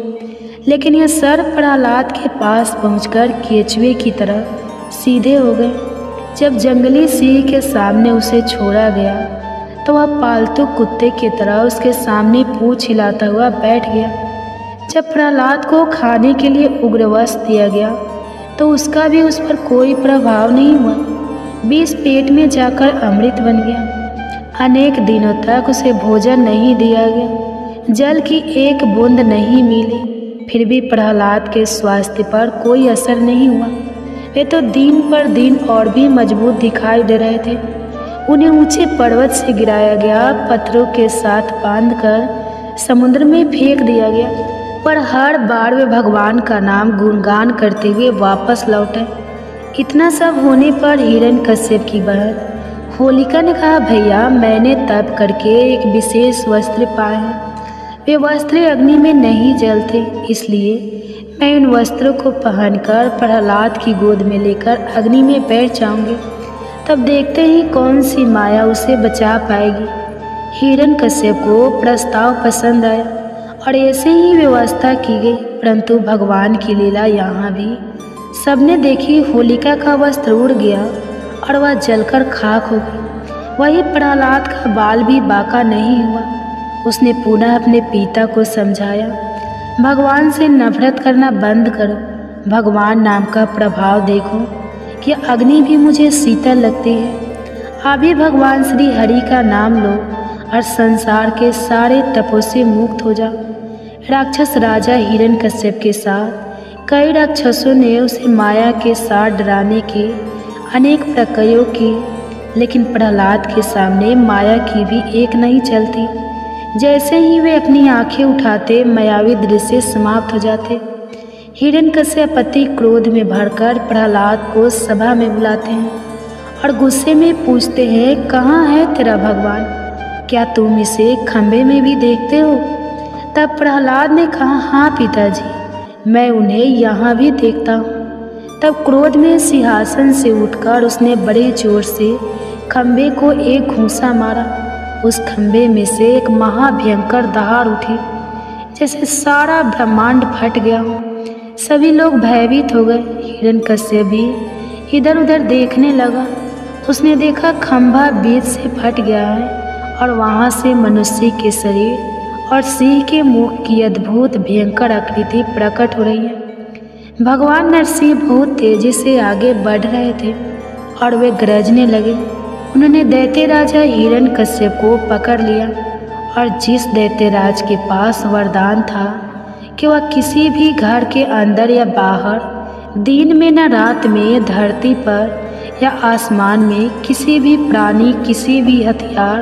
लेकिन यह सर्प प्रहलाद के पास पहुंचकर केचुए की तरह सीधे हो गए। जब जंगली सिंह के सामने उसे छोड़ा गया तो वह पालतू कुत्ते की तरह उसके सामने पूंछ हिलाता हुआ बैठ गया। जब प्रहलाद को खाने के लिए उग्रवश दिया गया तो उसका भी उस पर कोई प्रभाव नहीं हुआ। विष पेट में जाकर अमृत बन गया। अनेक दिनों तक उसे भोजन नहीं दिया गया, जल की एक बूंद नहीं मिली। फिर भी प्रहलाद के स्वास्थ्य पर कोई असर नहीं हुआ। वे तो दिन पर दिन और भी मजबूत दिखाई दे रहे थे। उन्हें ऊंचे पर्वत से गिराया गया, पत्थरों के साथ बांधकर समुद्र में फेंक दिया गया, पर हर बार वे भगवान का नाम गुणगान करते हुए वापस लौटे। इतना सब होने पर हिरण्यकश्यप की बहन होलिका ने कहा, भैया मैंने तप करके एक विशेष वस्त्र पाए हैं। वे वस्त्र अग्नि में नहीं जलते, इसलिए मैं उन वस्त्रों को पहनकर प्रहलाद की गोद में लेकर अग्नि में बैठ जाऊंगी। तब देखते ही कौन सी माया उसे बचा पाएगी। हिरण्यकश्यप को प्रस्ताव पसंद आया और ऐसे ही व्यवस्था की गई। परंतु भगवान की लीला यहाँ भी सबने देखी। होलिका का वस्त्र उड़ गया और वह जलकर खाक हो गई। वही प्रहलाद का बाल भी बाका नहीं हुआ। उसने पुनः अपने पिता को समझाया, भगवान से नफरत करना बंद करो। भगवान नाम का प्रभाव देखो कि अग्नि भी मुझे शीतल लगती है। अभी भगवान श्री हरि का नाम लो और संसार के सारे तपों से मुक्त हो जाओ। राक्षस राजा हिरण्यकश्यप के साथ कई राक्षसों ने उसे माया के साथ डराने के अनेक प्रयोग किए, लेकिन प्रहलाद के सामने माया की भी एक नहीं चलती। जैसे ही वे अपनी आंखें उठाते, मायावी दृश्य समाप्त हो जाते। हिरण्यकश्यप अति क्रोध में भरकर प्रहलाद को सभा में बुलाते हैं और गुस्से में पूछते हैं, कहाँ है तेरा भगवान? क्या तुम इसे खंभे में भी देखते हो? तब प्रहलाद ने कहा, हाँ पिताजी, मैं उन्हें यहाँ भी देखता हूँ। तब क्रोध में सिंहासन से उठकर उसने बड़े जोर से खंभे को एक घूंसा मारा। उस खंभे में से एक महाभयंकर दहाड़ उठी, जैसे सारा ब्रह्मांड फट गया हो। सभी लोग भयभीत हो गए। हिरण्यकश्यप भी इधर उधर देखने लगा। उसने देखा खंभा बीच से फट गया है और वहाँ से मनुष्य के शरीर और सिंह के मुख की अद्भुत भयंकर आकृति प्रकट हो रही है। भगवान नरसिंह बहुत तेजी से आगे बढ़ रहे थे और वे गरजने लगे। उन्होंने दैत्य राजा हिरण्यकश्यप को पकड़ लिया और जिस दैत्यराज के पास वरदान था कि वह किसी भी घर के अंदर या बाहर, दिन में न रात में, धरती पर या आसमान में किसी भी प्राणी, किसी भी हथियार,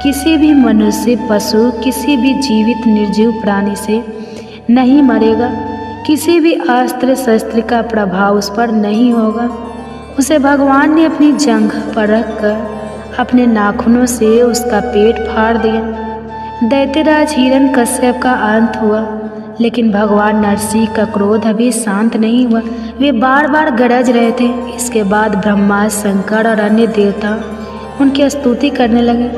किसी भी मनुष्य, पशु, किसी भी जीवित निर्जीव प्राणी से नहीं मरेगा। किसी भी अस्त्र शस्त्र का प्रभाव उस पर नहीं होगा। उसे भगवान ने अपनी जंघ पर रखकर अपने नाखूनों से उसका पेट फाड़ दिया। दैत्यराज हिरण्यकश्यप का अंत हुआ, लेकिन भगवान नरसिंह का क्रोध अभी शांत नहीं हुआ। वे बार बार गरज रहे थे। इसके बाद ब्रह्मा, शंकर और अन्य देवता उनकी स्तुति करने लगे।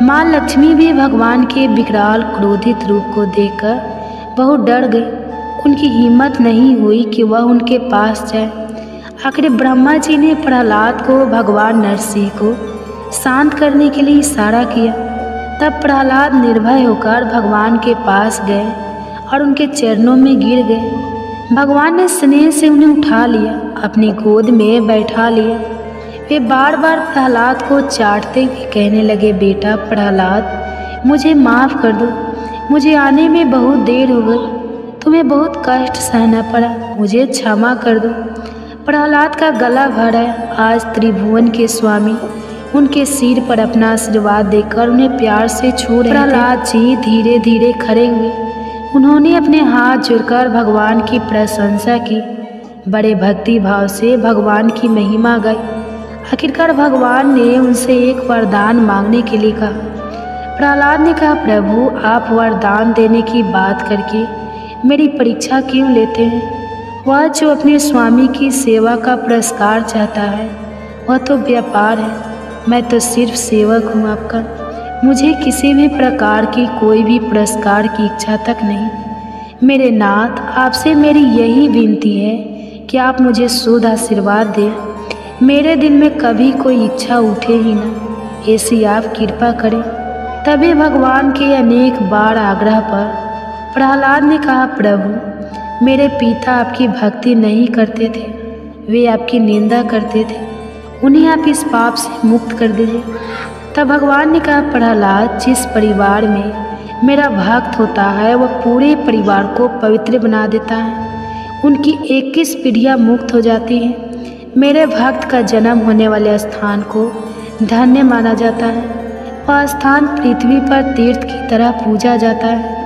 माँ लक्ष्मी भी भगवान के विकराल क्रोधित रूप को देखकर बहुत डर गई। उनकी हिम्मत नहीं हुई कि वह उनके पास जाए। आखिर ब्रह्मा जी ने प्रहलाद को भगवान नरसिंह को शांत करने के लिए इशारा किया। तब प्रहलाद निर्भय होकर भगवान के पास गए और उनके चरणों में गिर गए। भगवान ने स्नेह से उन्हें उठा लिया, अपनी गोद में बैठा लिया। वे बार बार प्रहलाद को चाटते हुए कहने लगे, बेटा प्रहलाद, मुझे माफ़ कर दो। मुझे आने में बहुत देर हो गई, तुम्हें बहुत कष्ट सहना पड़ा, मुझे क्षमा कर दो। प्रहलाद का गला भर आया। आज त्रिभुवन के स्वामी उनके सिर पर अपना आशीर्वाद देकर उन्हें प्यार से छू रहे थे। प्रहलाद जी धीरे धीरे खड़े हुए। उन्होंने अपने हाथ जोड़कर भगवान की प्रशंसा की, बड़े भक्ति भाव से भगवान की महिमा गाई। आखिरकार भगवान ने उनसे एक वरदान मांगने के लिए कहा। प्रहलाद ने कहा, प्रभु आप वरदान देने की बात करके मेरी परीक्षा क्यों लेते हैं? वह जो अपने स्वामी की सेवा का पुरस्कार चाहता है वह तो व्यापार है। मैं तो सिर्फ सेवक हूँ आपका। मुझे किसी भी प्रकार की कोई भी पुरस्कार की इच्छा तक नहीं। मेरे नाथ, आपसे मेरी यही विनती है कि आप मुझे शुद्ध आशीर्वाद दें। मेरे दिल में कभी कोई इच्छा उठे ही ना, ऐसी आप कृपा करें। तभी भगवान के अनेक बार आग्रह पर प्रहलाद ने कहा, प्रभु मेरे पिता आपकी भक्ति नहीं करते थे, वे आपकी निंदा करते थे, उन्हें आप इस पाप से मुक्त कर दीजिए। तब भगवान ने कहा, प्रहलाद, जिस परिवार में मेरा भक्त होता है वह पूरे परिवार को पवित्र बना देता है। उनकी 21 पीढ़ियाँ मुक्त हो जाती हैं। मेरे भक्त का जन्म होने वाले स्थान को धन्य माना जाता है। वह स्थान पृथ्वी पर तीर्थ की तरह पूजा जाता है।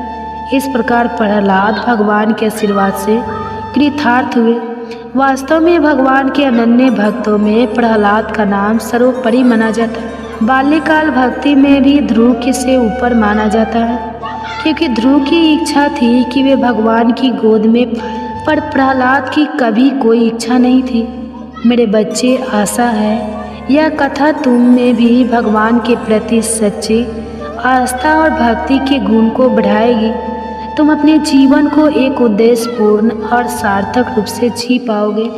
इस प्रकार प्रहलाद भगवान के आशीर्वाद से कृतार्थ हुए। वास्तव में भगवान के अनन्य भक्तों में प्रहलाद का नाम सर्वोपरि माना जाता है। बाल्यकाल भक्ति में भी ध्रुव के से ऊपर माना जाता है, क्योंकि ध्रुव की इच्छा थी कि वे भगवान की गोद में, पर प्रहलाद की कभी कोई इच्छा नहीं थी। मेरे बच्चे, आशा है यह कथा तुम में भी भगवान के प्रति सच्ची आस्था और भक्ति के गुण को बढ़ाएगी। तुम अपने जीवन को एक उद्देश्यपूर्ण और सार्थक रूप से जी पाओगे।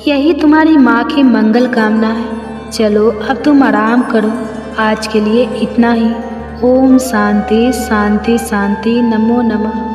यही तुम्हारी माँ की मंगल कामना है। चलो अब तुम आराम करो। आज के लिए इतना ही। ओम शांति शांति शांति। नमो नमः।